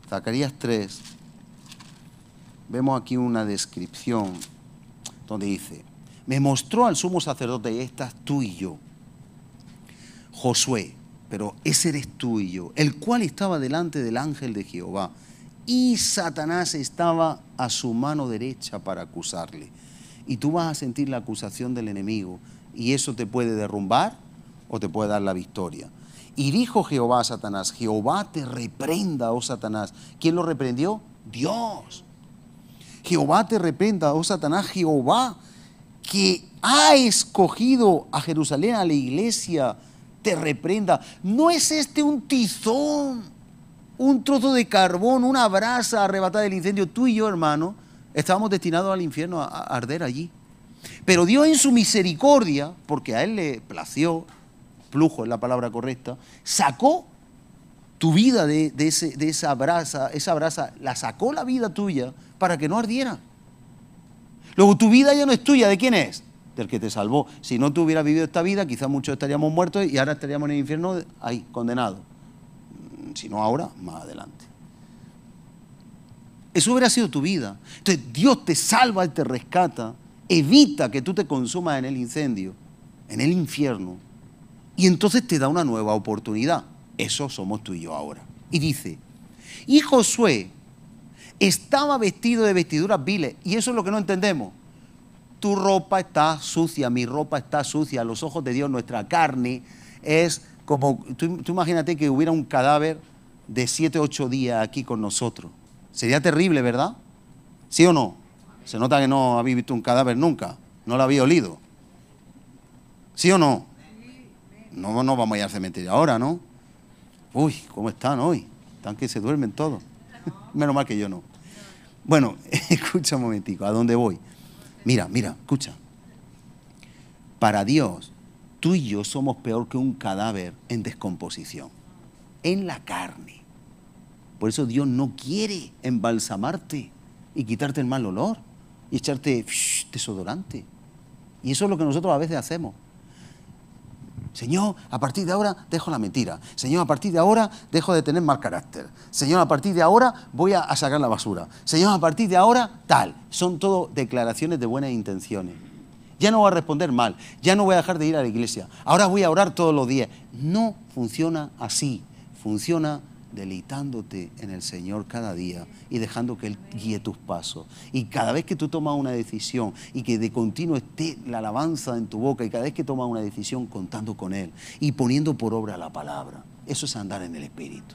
Zacarías 3, vemos aquí una descripción donde dice, me mostró al sumo sacerdote, y estás tú y yo, Josué, pero ese eres tú y yo, el cual estaba delante del ángel de Jehová, y Satanás estaba a su mano derecha para acusarle. Y tú vas a sentir la acusación del enemigo, y eso te puede derrumbar o te puede dar la victoria. Y dijo Jehová a Satanás, Jehová te reprenda, oh Satanás. ¿Quién lo reprendió? Dios. Jehová te reprenda, oh Satanás, Jehová, que ha escogido a Jerusalén, a la iglesia, te reprenda. ¿No es este un tizón, un trozo de carbón, una brasa arrebatada del incendio? Tú y yo, hermano, estábamos destinados al infierno, a arder allí. Pero Dios en su misericordia, porque a Él le plació, flujo es la palabra correcta, sacó tu vida de esa brasa la sacó la vida tuya para que no ardiera. Luego tu vida ya no es tuya, ¿de quién es? Del que te salvó. Si no tú hubieras vivido esta vida, quizás muchos estaríamos muertos y ahora estaríamos en el infierno ahí, condenados. Si no ahora, más adelante. Eso hubiera sido tu vida. Entonces Dios te salva y te rescata, evita que tú te consumas en el incendio, en el infierno, y entonces te da una nueva oportunidad. Eso somos tú y yo ahora. Y dice, y Josué estaba vestido de vestiduras viles, y eso es lo que no entendemos. Tu ropa está sucia, mi ropa está sucia, a los ojos de Dios nuestra carne es como, tú imagínate que hubiera un cadáver de 7 o 8 días aquí con nosotros. Sería terrible, ¿verdad? ¿Sí o no? Se nota que no habéis visto un cadáver nunca, no lo habéis olido. ¿Sí o no? No vamos a ir al cementerio ahora, ¿no? Uy, ¿cómo están hoy? Están que se duermen todos. Menos mal que yo no. Bueno, escucha un momentico, ¿a dónde voy? Mira, escucha. Para Dios, tú y yo somos peor que un cadáver en descomposición, en la carne. Por eso Dios no quiere embalsamarte y quitarte el mal olor y echarte desodorante. Y eso es lo que nosotros a veces hacemos. Señor, a partir de ahora dejo la mentira. Señor, a partir de ahora dejo de tener mal carácter. Señor, a partir de ahora voy a sacar la basura. Señor, a partir de ahora tal. Son todo declaraciones de buenas intenciones. Ya no voy a responder mal. Ya no voy a dejar de ir a la iglesia. Ahora voy a orar todos los días. No funciona así. Funciona deleitándote en el Señor cada día y dejando que Él guíe tus pasos. Y cada vez que tú tomas una decisión y que de continuo esté la alabanza en tu boca y cada vez que tomas una decisión contando con Él y poniendo por obra la palabra, eso es andar en el Espíritu.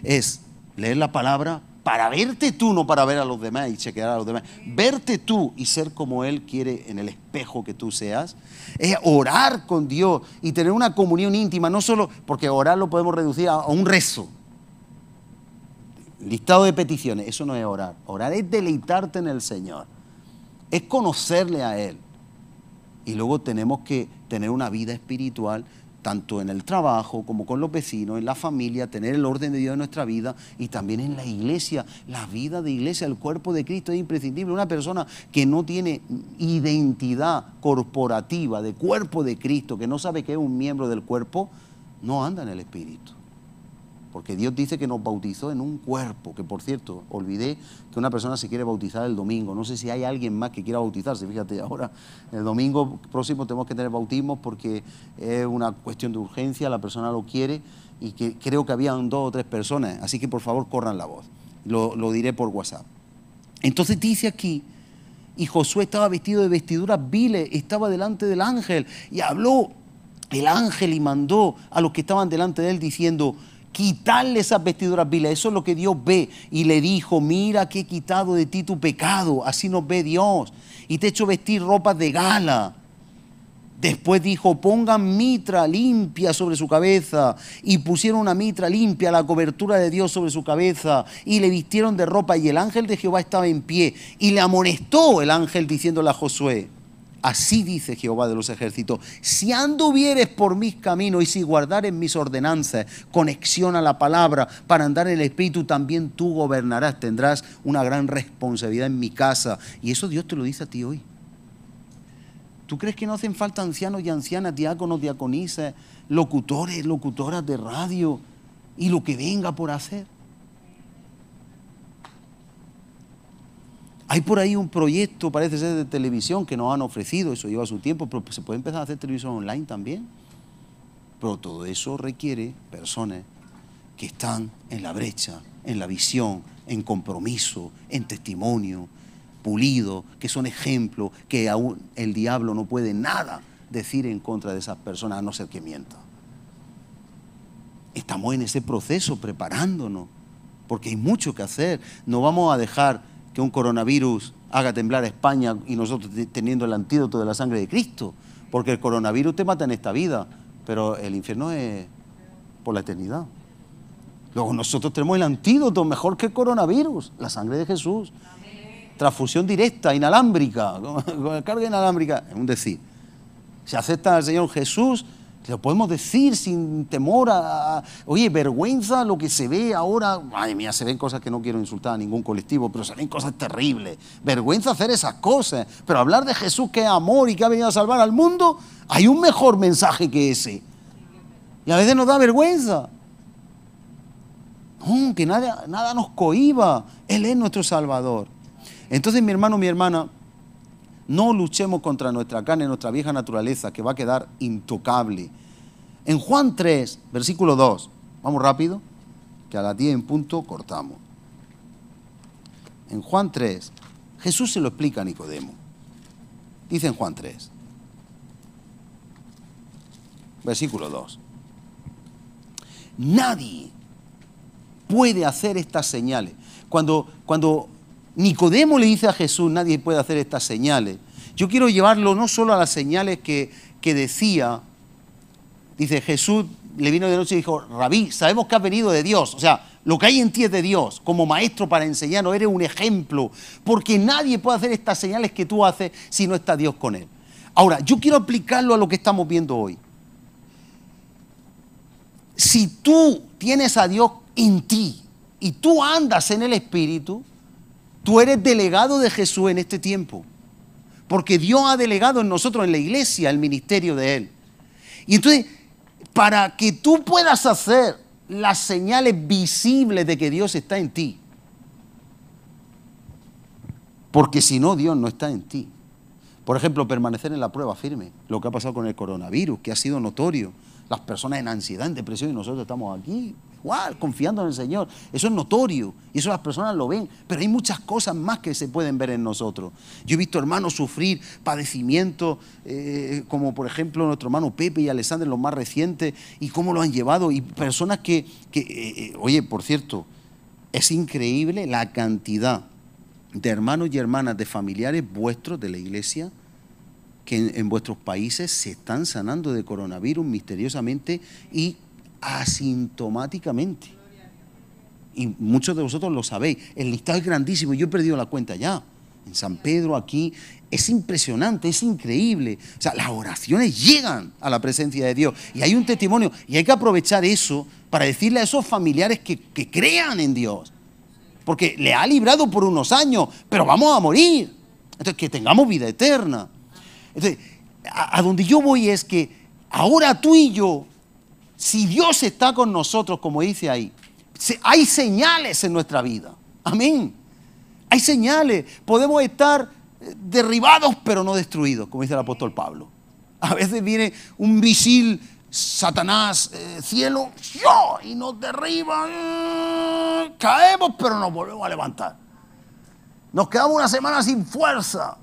Es leer la palabra para verte tú, no para ver a los demás y chequear a los demás. Verte tú y ser como Él quiere en el espejo que tú seas. Es orar con Dios y tener una comunión íntima, no solo porque orar lo podemos reducir a un rezo. Listado de peticiones, eso no es orar. Orar es deleitarte en el Señor. es conocerle a Él. Y luego tenemos que tener una vida espiritual, tanto en el trabajo como con los vecinos, en la familia, tener el orden de Dios en nuestra vida y también en la iglesia. La vida de iglesia, el cuerpo de Cristo es imprescindible. Una persona que no tiene identidad corporativa de cuerpo de Cristo, que no sabe que es un miembro del cuerpo, no anda en el Espíritu. Porque Dios dice que nos bautizó en un cuerpo, que por cierto, olvidé que una persona se quiere bautizar el domingo. No sé si hay alguien más que quiera bautizarse. Fíjate, ahora el domingo próximo tenemos que tener bautismos porque es una cuestión de urgencia, la persona lo quiere y que creo que habían 2 o 3 personas. Así que por favor corran la voz. Lo diré por WhatsApp. Entonces dice aquí, y Josué estaba vestido de vestiduras viles, estaba delante del ángel y habló el ángel y mandó a los que estaban delante de él diciendo, quitarle esas vestiduras viles. Eso es lo que Dios ve. Y le dijo, mira que he quitado de ti tu pecado. Así nos ve Dios. Y te he hecho vestir ropas de gala. Después dijo, pongan mitra limpia sobre su cabeza. Y pusieron una mitra limpia, la cobertura de Dios sobre su cabeza. Y le vistieron de ropa. Y el ángel de Jehová estaba en pie. Y le amonestó el ángel diciéndole a Josué, así dice Jehová de los ejércitos, si anduvieres por mis caminos y si guardares mis ordenanzas, conexión a la palabra para andar en el Espíritu, también tú gobernarás, tendrás una gran responsabilidad en mi casa. Y eso Dios te lo dice a ti hoy. ¿Tú crees que no hacen falta ancianos y ancianas, diáconos, diaconisas, locutores, locutoras de radio y lo que venga por hacer? Hay por ahí un proyecto, parece ser de televisión, que nos han ofrecido, eso lleva su tiempo, pero se puede empezar a hacer televisión online también. Pero todo eso requiere personas que están en la brecha, en la visión, en compromiso, en testimonio, pulido, que son ejemplos, que aún el diablo no puede nada decir en contra de esas personas, a no ser que mienta. Estamos en ese proceso preparándonos, porque hay mucho que hacer. No vamos a dejar que un coronavirus haga temblar a España y nosotros teniendo el antídoto de la sangre de Cristo, porque el coronavirus te mata en esta vida, pero el infierno es por la eternidad. Luego nosotros tenemos el antídoto mejor que el coronavirus, la sangre de Jesús. Transfusión directa, inalámbrica, con carga inalámbrica, es un decir. Si aceptan al Señor Jesús, lo podemos decir sin temor oye, vergüenza lo que se ve ahora. Ay mía, se ven cosas que no quiero insultar a ningún colectivo, pero se ven cosas terribles. Vergüenza hacer esas cosas. Pero hablar de Jesús que es amor y que ha venido a salvar al mundo, hay un mejor mensaje que ese. Y a veces nos da vergüenza. No, que nada nos cohíba. Él es nuestro Salvador. Entonces, mi hermano, mi hermana, no luchemos contra nuestra carne, nuestra vieja naturaleza, que va a quedar intocable. En Juan 3, versículo 2, vamos rápido, que a las 10 en punto cortamos. En Juan 3, Jesús se lo explica a Nicodemo. Dice en Juan 3, versículo 2. Nadie puede hacer estas señales. Cuando Nicodemo le dice a Jesús, nadie puede hacer estas señales, yo quiero llevarlo no solo a las señales que decía, dice Jesús, le vino de noche y dijo, Rabí, sabemos que has venido de Dios, o sea, lo que hay en ti es de Dios, como maestro para enseñarnos, eres un ejemplo, porque nadie puede hacer estas señales que tú haces si no está Dios con él. Ahora, yo quiero aplicarlo a lo que estamos viendo hoy. Si tú tienes a Dios en ti y tú andas en el Espíritu, tú eres delegado de Jesús en este tiempo, porque Dios ha delegado en nosotros, en la iglesia, el ministerio de Él. Y entonces, para que tú puedas hacer las señales visibles de que Dios está en ti, porque si no, Dios no está en ti. Por ejemplo, permanecer en la prueba firme, lo que ha pasado con el coronavirus, que ha sido notorio. Las personas en ansiedad, en depresión, y nosotros estamos aquí, igual, confiando en el Señor. Eso es notorio, y eso las personas lo ven, pero hay muchas cosas más que se pueden ver en nosotros. Yo he visto hermanos sufrir padecimientos, como por ejemplo nuestro hermano Pepe y Alexander, los más recientes, y cómo lo han llevado, y personas oye, por cierto, es increíble la cantidad de hermanos y hermanas, de familiares vuestros de la iglesia, que en vuestros países se están sanando de coronavirus misteriosamente y asintomáticamente. Y muchos de vosotros lo sabéis. El listado es grandísimo. Yo he perdido la cuenta ya. en San Pedro aquí, es impresionante, es increíble. O sea, las oraciones llegan a la presencia de Dios y hay un testimonio y hay que aprovechar eso para decirle a esos familiares que crean en Dios. Porque le ha librado por unos años, pero vamos a morir. Entonces, que tengamos vida eterna. Entonces, a donde yo voy es que ahora tú y yo, si Dios está con nosotros, como dice ahí, hay señales en nuestra vida. Amén. Hay señales. Podemos estar derribados, pero no destruidos, como dice el apóstol Pablo. A veces viene un misil, Satanás, cielo, y nos derriba. Caemos, pero nos volvemos a levantar. Nos quedamos una semana sin fuerza.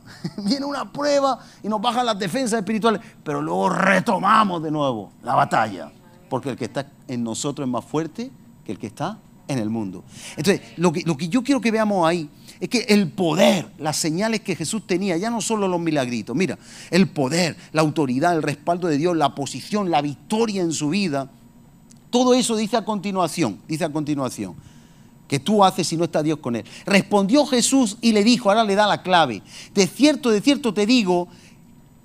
Viene una prueba y nos bajan las defensas espirituales, pero luego retomamos de nuevo la batalla. Porque el que está en nosotros es más fuerte que el que está en el mundo. Entonces, lo que yo quiero que veamos ahí es que el poder, las señales que Jesús tenía, ya no solo los milagritos, mira, el poder, la autoridad, el respaldo de Dios, la posición, la victoria en su vida, todo eso dice a continuación, que tú haces si no está Dios con él. Respondió Jesús y le dijo, ahora le da la clave, de cierto te digo,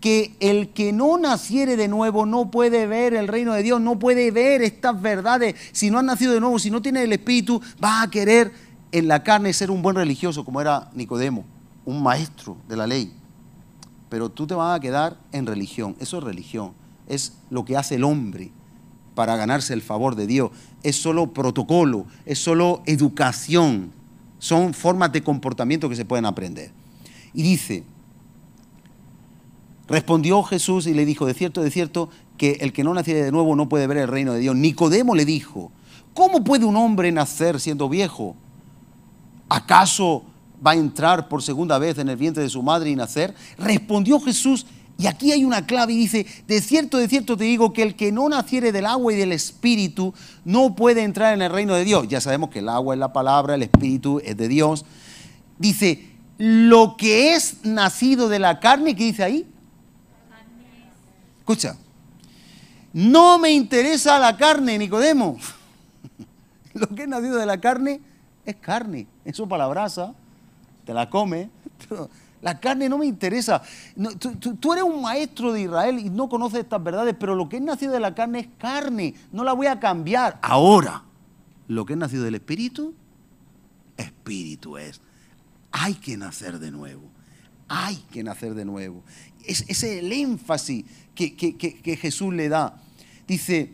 que el que no naciere de nuevo no puede ver el reino de Dios, no puede ver estas verdades. Si no has nacido de nuevo, si no tienes el Espíritu, vas a querer en la carne ser un buen religioso, como era Nicodemo, un maestro de la ley. Pero tú te vas a quedar en religión. Eso es religión. Es lo que hace el hombre para ganarse el favor de Dios. Es solo protocolo, es solo educación. Son formas de comportamiento que se pueden aprender. Y dice... Respondió Jesús y le dijo, de cierto, que el que no naciere de nuevo no puede ver el reino de Dios. Nicodemo le dijo, ¿cómo puede un hombre nacer siendo viejo? ¿Acaso va a entrar por segunda vez en el vientre de su madre y nacer? Respondió Jesús, y aquí hay una clave y dice, de cierto te digo que el que no naciere del agua y del Espíritu no puede entrar en el reino de Dios. Ya sabemos que el agua es la palabra, el Espíritu es de Dios. Dice, lo que es nacido de la carne, ¿qué dice ahí? Escucha, no me interesa la carne, Nicodemo. Lo que es nacido de la carne es carne. Eso para la brasa, te la comes. La carne no me interesa. No, tú eres un maestro de Israel y no conoces estas verdades, pero lo que es nacido de la carne es carne. No la voy a cambiar. Ahora, lo que es nacido del Espíritu, Espíritu es. Hay que nacer de nuevo. Hay que nacer de nuevo. Ese es el énfasis que Jesús le da. Dice,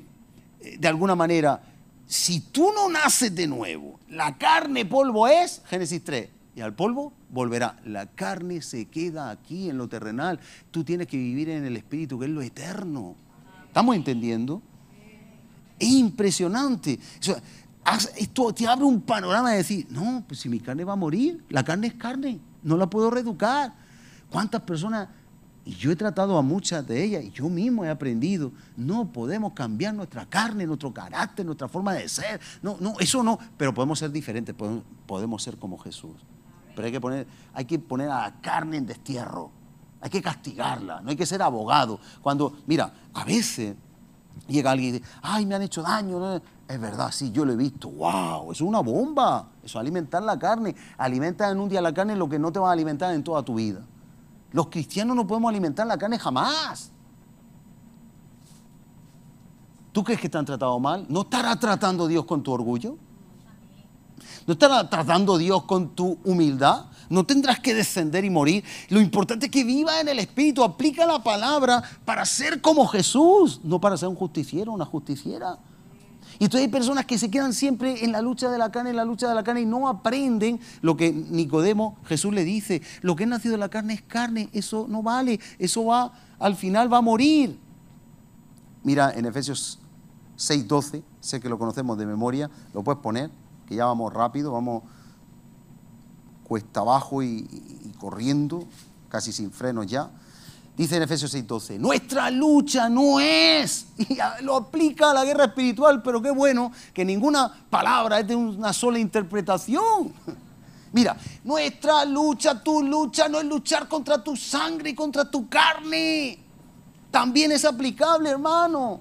de alguna manera, si tú no naces de nuevo, la carne polvo es, Génesis 3, y al polvo volverá. La carne se queda aquí en lo terrenal. Tú tienes que vivir en el Espíritu, que es lo eterno. ¿Estamos entendiendo? Es impresionante. O sea, esto te abre un panorama de decir, no, pues si mi carne va a morir, la carne es carne, no la puedo reeducar. ¿Cuántas personas? Y yo he tratado a muchas de ellas y yo mismo he aprendido, no podemos cambiar nuestra carne, nuestro carácter, nuestra forma de ser. No, eso no, pero podemos ser diferentes, podemos ser como Jesús. Pero hay que poner a la carne en destierro, hay que castigarla, no hay que ser abogado. Cuando, mira, a veces llega alguien y dice, ay, me han hecho daño, ¿no? Es verdad, sí, yo lo he visto, wow, eso es una bomba, eso es alimentar la carne. Alimentas en un día la carne lo que no te va a alimentar en toda tu vida. Los cristianos no podemos alimentar la carne jamás. ¿Tú crees que te han tratado mal? ¿No estará tratando Dios con tu orgullo? ¿No estará tratando Dios con tu humildad? ¿No tendrás que descender y morir? Lo importante es que vivas en el Espíritu, aplica la palabra para ser como Jesús, no para ser un justiciero, una justiciera. Y entonces hay personas que se quedan siempre en la lucha de la carne, y no aprenden lo que Nicodemo, Jesús le dice, lo que es nacido de la carne es carne, eso no vale, eso al final va a morir. Mira, en Efesios 6:12, sé que lo conocemos de memoria, lo puedes poner, que ya vamos rápido, vamos cuesta abajo y corriendo, casi sin frenos ya. Dice en Efesios 6:12, nuestra lucha no es, y lo aplica a la guerra espiritual, pero qué bueno que ninguna palabra es de una sola interpretación. Mira, nuestra lucha, tu lucha no es luchar contra tu sangre y contra tu carne. También es aplicable, hermano.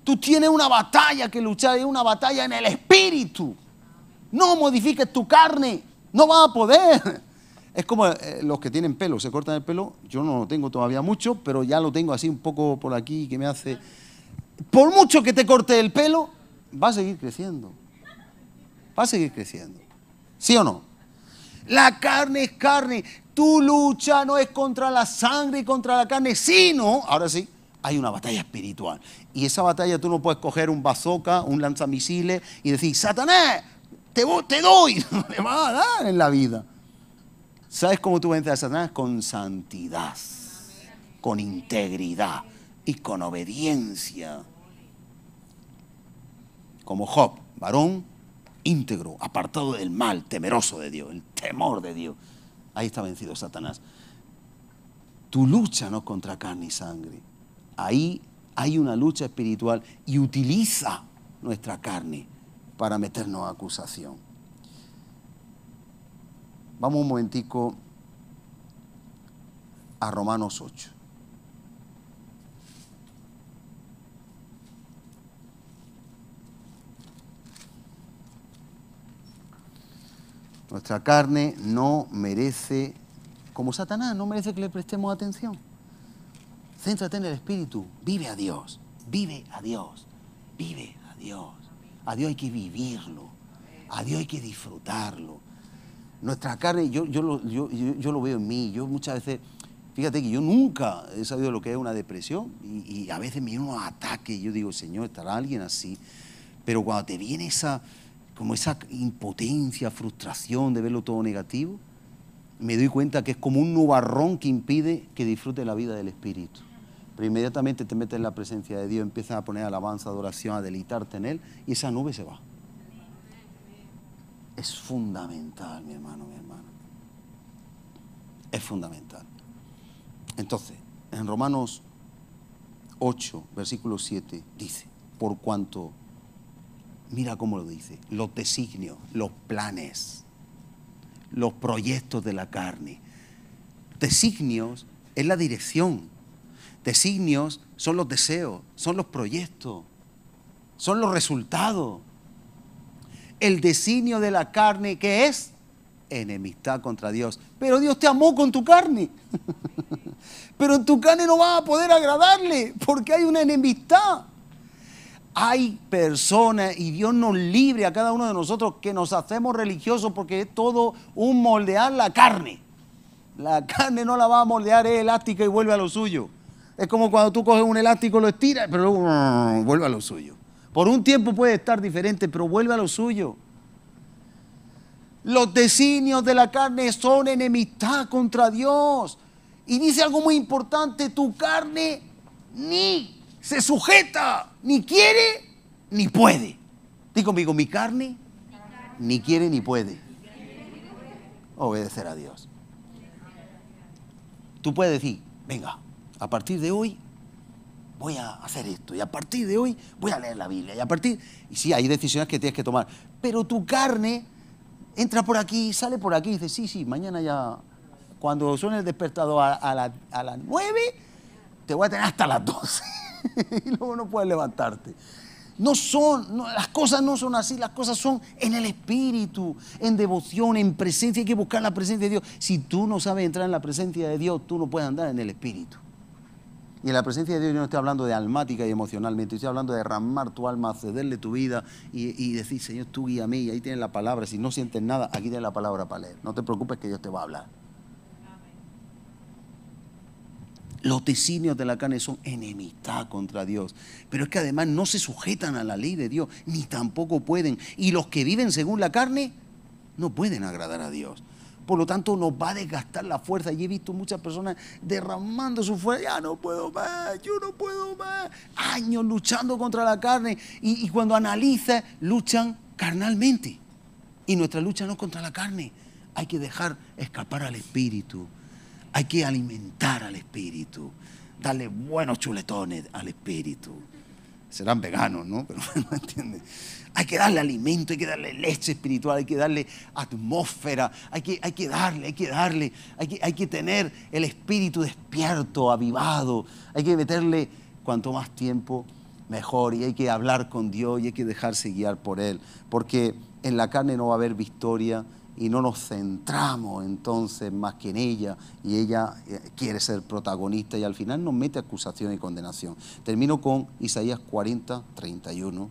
Tú tienes una batalla que luchar, es una batalla en el Espíritu. No modifiques tu carne, no vas a poder. Es como los que tienen pelo, se cortan el pelo. Yo no lo tengo todavía mucho, pero ya lo tengo así un poco por aquí que me hace... Por mucho que te corte el pelo, va a seguir creciendo. Va a seguir creciendo. ¿Sí o no? La carne es carne. Tu lucha no es contra la sangre y contra la carne, sino, ahora sí, hay una batalla espiritual. Y esa batalla tú no puedes coger un bazooka, un lanzamisiles y decir, Satanás, te doy. No le vas a dar en la vida. ¿Sabes cómo tú vences a Satanás? Con santidad, con integridad y con obediencia. Como Job, varón íntegro, apartado del mal, temeroso de Dios, el temor de Dios. Ahí está vencido Satanás. Tu lucha no es contra carne y sangre. Ahí hay una lucha espiritual y utiliza nuestra carne para meternos a acusación. Vamos un momentico a Romanos 8. Nuestra carne no merece, como Satanás, no merece que le prestemos atención. Céntrate en el Espíritu, vive a Dios, vive a Dios, vive a Dios. A Dios hay que vivirlo, a Dios hay que disfrutarlo. Nuestra carne, yo lo veo en mí, yo muchas veces, fíjate que yo nunca he sabido lo que es una depresión y a veces me vienen unos ataques y yo digo, Señor, ¿estará alguien así? Pero cuando te viene esa impotencia, frustración de verlo todo negativo, me doy cuenta que es como un nubarrón que impide que disfrute la vida del Espíritu. Pero inmediatamente te metes en la presencia de Dios, empiezas a poner alabanza, adoración, a deleitarte en Él y esa nube se va. Es fundamental, mi hermano, mi hermana. Es fundamental. Entonces, en Romanos 8, versículo 7, dice, por cuanto, mira cómo lo dice, los designios, los planes, los proyectos de la carne. Designios es la dirección. Designios son los deseos, son los proyectos, son los resultados. El designio de la carne, ¿qué es? Enemistad contra Dios. Pero Dios te amó con tu carne. Pero en tu carne no vas a poder agradarle porque hay una enemistad. Hay personas, y Dios nos libre a cada uno de nosotros, que nos hacemos religiosos porque es todo un moldear la carne. La carne no la va a moldear, es elástica y vuelve a lo suyo. Es como cuando tú coges un elástico, lo estiras, pero luego vuelve a lo suyo. Por un tiempo puede estar diferente, pero vuelve a lo suyo. Los designios de la carne son enemistad contra Dios. Y dice algo muy importante, tu carne ni se sujeta, ni quiere, ni puede. Dí conmigo, mi carne ni quiere ni puede obedecer a Dios. Tú puedes decir, venga, a partir de hoy voy a hacer esto, y a partir de hoy voy a leer la Biblia, y sí, hay decisiones que tienes que tomar, pero tu carne entra por aquí, sale por aquí, y dice, sí, mañana ya, cuando suene el despertador a las 9, te voy a tener hasta las 12, y luego no puedes levantarte. Las cosas no son así, las cosas son en el Espíritu, en devoción, en presencia. Hay que buscar la presencia de Dios. Si tú no sabes entrar en la presencia de Dios, tú no puedes andar en el Espíritu. Y en la presencia de Dios yo no estoy hablando de almática y emocionalmente, estoy hablando de derramar tu alma, cederle tu vida y decir, Señor, tú guíame, y ahí tienes la palabra. Si no sientes nada, aquí tienes la palabra para leer. No te preocupes que Dios te va a hablar. Los designios de la carne son enemistad contra Dios. Pero es que además no se sujetan a la ley de Dios, ni tampoco pueden. Y los que viven según la carne no pueden agradar a Dios. Por lo tanto, nos va a desgastar la fuerza. Y he visto muchas personas derramando su fuerza. Ya no puedo más, yo no puedo más. Años luchando contra la carne. Y cuando analizas, luchan carnalmente. Y nuestra lucha no es contra la carne. Hay que dejar escapar al Espíritu. Hay que alimentar al Espíritu, darle buenos chuletones al Espíritu. Serán veganos, ¿no? Pero no entiendes. Hay que darle alimento, hay que darle leche espiritual, hay que darle atmósfera, hay que tener el espíritu despierto, avivado. Hay que meterle cuanto más tiempo, mejor. Y hay que hablar con Dios y hay que dejarse guiar por Él. Porque en la carne no va a haber victoria y no nos centramos entonces más que en ella, y ella quiere ser protagonista y al final nos mete acusación y condenación. Termino con Isaías 40, 31,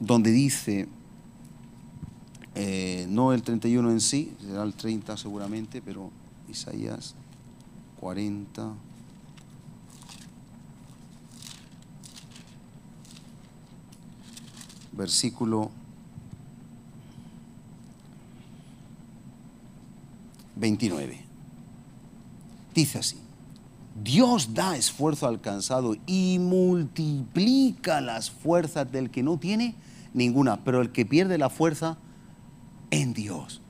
donde dice, no el 31 en sí, será el 30 seguramente, pero Isaías 40, versículo 29. Dice así: Dios da esfuerzo al cansado y multiplica las fuerzas del que no tiene ninguna, pero el que pierde la fuerza en Dios,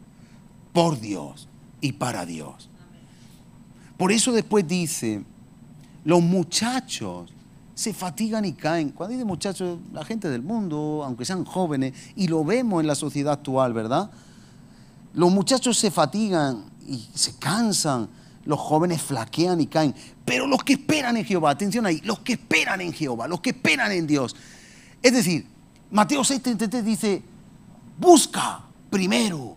por Dios y para Dios. Por eso después dice, los muchachos se fatigan y caen. Cuando dice muchachos, la gente del mundo, aunque sean jóvenes, y lo vemos en la sociedad actual, ¿verdad? Los muchachos se fatigan y se cansan, los jóvenes flaquean y caen, pero los que esperan en Jehová, atención ahí, los que esperan en Jehová, los que esperan en Dios. Es decir, Mateo 6:33 dice, busca primero,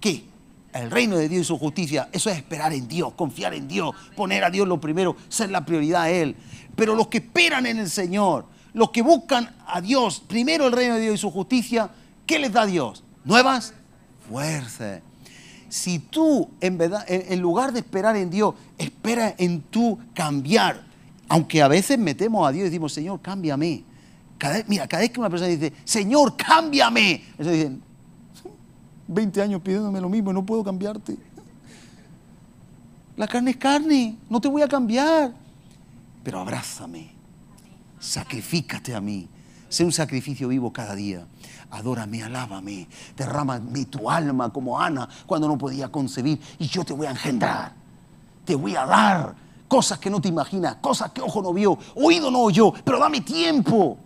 ¿qué? El reino de Dios y su justicia. Eso es esperar en Dios, confiar en Dios, poner a Dios lo primero, ser la prioridad a Él. Pero los que esperan en el Señor, los que buscan a Dios, primero el reino de Dios y su justicia, ¿qué les da Dios? Nuevas fuerzas. Si tú, en verdad, en lugar de esperar en Dios, espera en tú cambiar, aunque a veces metemos a Dios y decimos, Señor, cámbiame. Cada vez que una persona dice, Señor, cámbiame, eso dicen, 20 años pidiéndome lo mismo y no puedo cambiarte. La carne es carne, no te voy a cambiar. Pero abrázame, sacrifícate a mí, sé un sacrificio vivo cada día. Adórame, alábame, derrámame tu alma como Ana cuando no podía concebir y yo te voy a engendrar. Te voy a dar cosas que no te imaginas, cosas que ojo no vio, oído no oyó, pero dame tiempo.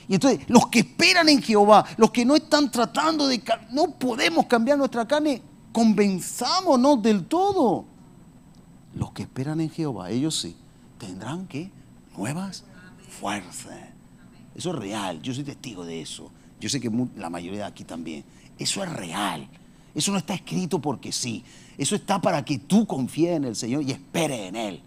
Y entonces los que esperan en Jehová, los que no están tratando de... No podemos cambiar nuestra carne, convenzámonos del todo. Los que esperan en Jehová, ellos sí, tendrán ¿qué? Nuevas fuerzas. Eso es real, yo soy testigo de eso. Yo sé que la mayoría de aquí también. Eso es real. Eso no está escrito porque sí. Eso está para que tú confíes en el Señor y esperes en Él.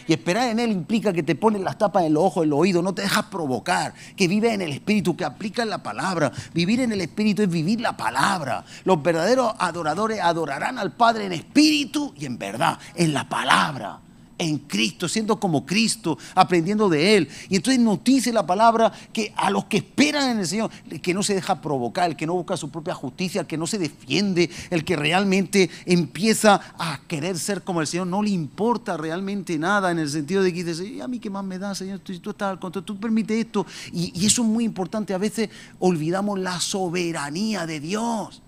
Y esperar en Él implica que te pones las tapas en los ojos, en los oídos, no te dejas provocar, que vives en el Espíritu, que aplicas la palabra. Vivir en el Espíritu es vivir la palabra. Los verdaderos adoradores adorarán al Padre en espíritu y en verdad, en la palabra. En Cristo, siendo como Cristo, aprendiendo de Él. Y entonces nos dice la palabra que a los que esperan en el Señor, el que no se deja provocar, el que no busca su propia justicia, el que no se defiende, el que realmente empieza a querer ser como el Señor, no le importa realmente nada, en el sentido de que dice, a mí qué más me da, Señor, tú estás al control, tú permites esto. Y eso es muy importante. A veces olvidamos la soberanía de Dios.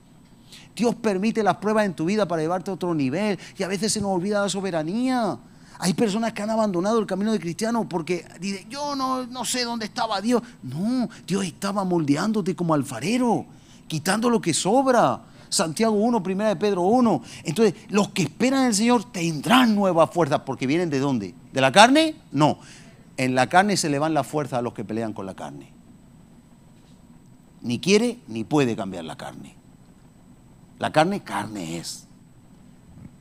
Dios permite las pruebas en tu vida para llevarte a otro nivel y a veces se nos olvida la soberanía. Hay personas que han abandonado el camino de cristiano porque dicen, yo no sé dónde estaba Dios. No, Dios estaba moldeándote como alfarero, quitando lo que sobra. Santiago 1, 1 de Pedro 1. Entonces, los que esperan en el Señor tendrán nuevas fuerzas, porque vienen ¿de dónde? ¿De la carne? No. En la carne se le van las fuerzas a los que pelean con la carne. Ni quiere ni puede cambiar la carne. La carne, carne es.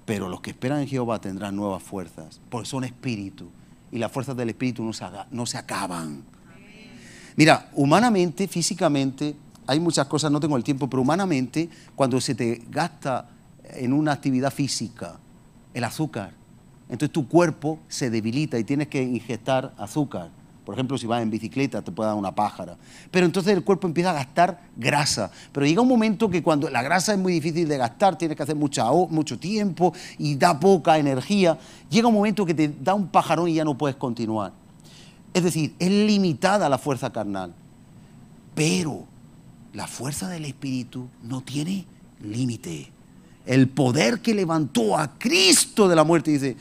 Pero los que esperan en Jehová tendrán nuevas fuerzas, porque son espíritu. Y las fuerzas del espíritu no se acaban. Mira, humanamente, físicamente, hay muchas cosas, no tengo el tiempo, pero humanamente, cuando se te gasta en una actividad física el azúcar, entonces tu cuerpo se debilita y tienes que inyectar azúcar. Por ejemplo, si vas en bicicleta te puede dar una pájara. Pero entonces el cuerpo empieza a gastar grasa. Pero llega un momento que cuando la grasa es muy difícil de gastar, tienes que hacer mucho tiempo y da poca energía. Llega un momento que te da un pajarón y ya no puedes continuar. Es decir, es limitada la fuerza carnal. Pero la fuerza del Espíritu no tiene límite. El poder que levantó a Cristo de la muerte, dice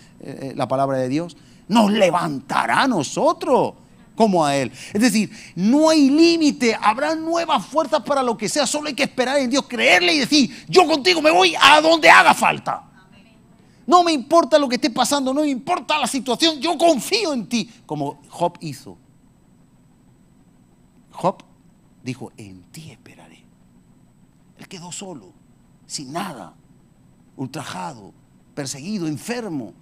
la palabra de Dios, nos levantará a nosotros como a Él. Es decir, no hay límite, habrá nuevas fuerzas para lo que sea, solo hay que esperar en Dios, creerle y decir, yo contigo me voy a donde haga falta. No me importa lo que esté pasando, no me importa la situación, yo confío en ti, como Job hizo. Job dijo, en ti esperaré. Él quedó solo, sin nada, ultrajado, perseguido, enfermo,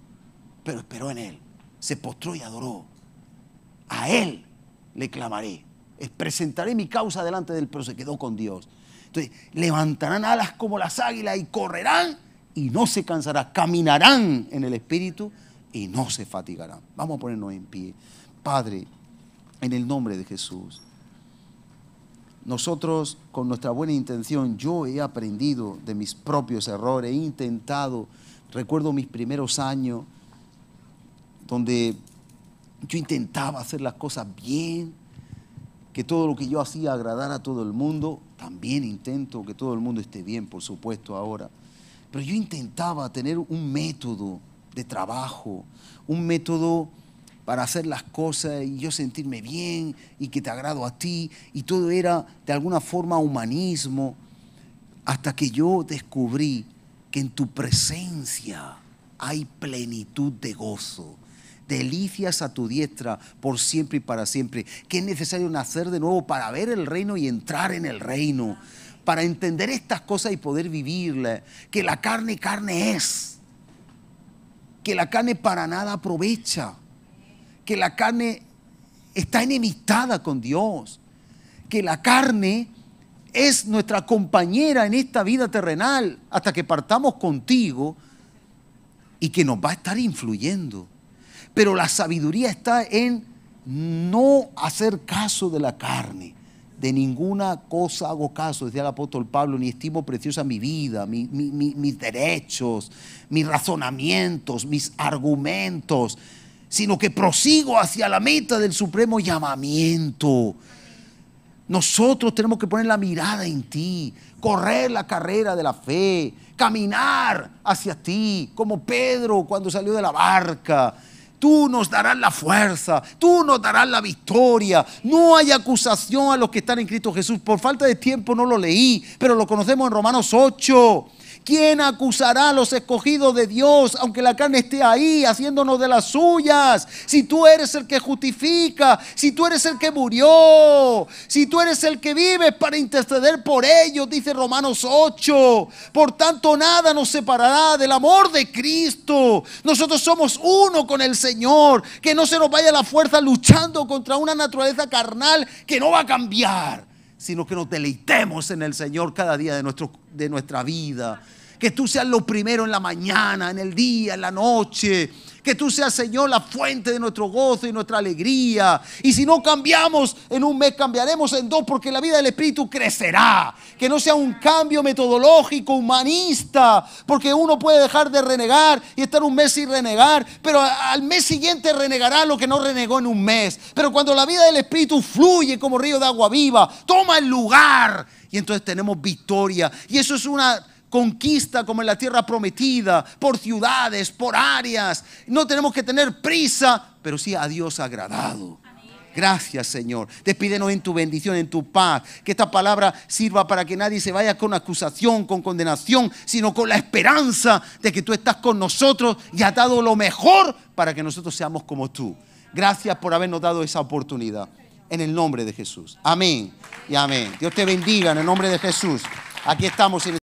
pero esperó en Él, se postró y adoró. A Él le clamaré, presentaré mi causa delante de Él, pero se quedó con Dios. Entonces, levantarán alas como las águilas y correrán y no se cansarán, caminarán en el Espíritu y no se fatigarán. Vamos a ponernos en pie. Padre, en el nombre de Jesús, nosotros con nuestra buena intención, yo he aprendido de mis propios errores, he intentado, recuerdo mis primeros años, donde yo intentaba hacer las cosas bien, que todo lo que yo hacía agradara a todo el mundo. También intento que todo el mundo esté bien, por supuesto, ahora. Pero yo intentaba tener un método de trabajo, un método para hacer las cosas y yo sentirme bien y que te agrado a ti. Y todo era de alguna forma humanismo, hasta que yo descubrí que en tu presencia hay plenitud de gozo. Delicias a tu diestra por siempre y para siempre. Que es necesario nacer de nuevo para ver el reino y entrar en el reino. Para entender estas cosas y poder vivirlas. Que la carne es. Que la carne para nada aprovecha. Que la carne está enemistada con Dios. Que la carne es nuestra compañera en esta vida terrenal hasta que partamos contigo y que nos va a estar influyendo. Pero la sabiduría está en no hacer caso de la carne. De ninguna cosa hago caso, decía el apóstol Pablo, ni estimo preciosa mi vida, mis derechos, mis razonamientos, mis argumentos, sino que prosigo hacia la meta del supremo llamamiento. Nosotros tenemos que poner la mirada en ti, correr la carrera de la fe, caminar hacia ti, como Pedro cuando salió de la barca. Tú nos darás la fuerza, tú nos darás la victoria. No hay acusación a los que están en Cristo Jesús. Por falta de tiempo no lo leí, pero lo conocemos en Romanos 8. ¿Quién acusará a los escogidos de Dios, aunque la carne esté ahí, haciéndonos de las suyas? Si tú eres el que justifica, si tú eres el que murió, si tú eres el que vive para interceder por ellos, dice Romanos 8. Por tanto, nada nos separará del amor de Cristo. Nosotros somos uno con el Señor. Que no se nos vaya la fuerza luchando contra una naturaleza carnal que no va a cambiar, sino que nos deleitemos en el Señor cada día de nuestra vida. Que tú seas lo primero en la mañana, en el día, en la noche. Que tú seas, Señor, la fuente de nuestro gozo y nuestra alegría. Y si no cambiamos en un mes, cambiaremos en 2, porque la vida del Espíritu crecerá. Que no sea un cambio metodológico, humanista, porque uno puede dejar de renegar y estar un mes sin renegar, pero al mes siguiente renegará lo que no renegó en un mes. Pero cuando la vida del Espíritu fluye como río de agua viva, toma el lugar y entonces tenemos victoria. Y eso es una conquista como en la tierra prometida, por ciudades, por áreas. No tenemos que tener prisa, pero sí a Dios agradado. Gracias, Señor. Despídenos en tu bendición, en tu paz. Que esta palabra sirva para que nadie se vaya con acusación, con condenación, sino con la esperanza de que tú estás con nosotros y has dado lo mejor para que nosotros seamos como tú. Gracias por habernos dado esa oportunidad. En el nombre de Jesús. Amén y amén. Dios te bendiga en el nombre de Jesús. Aquí estamos en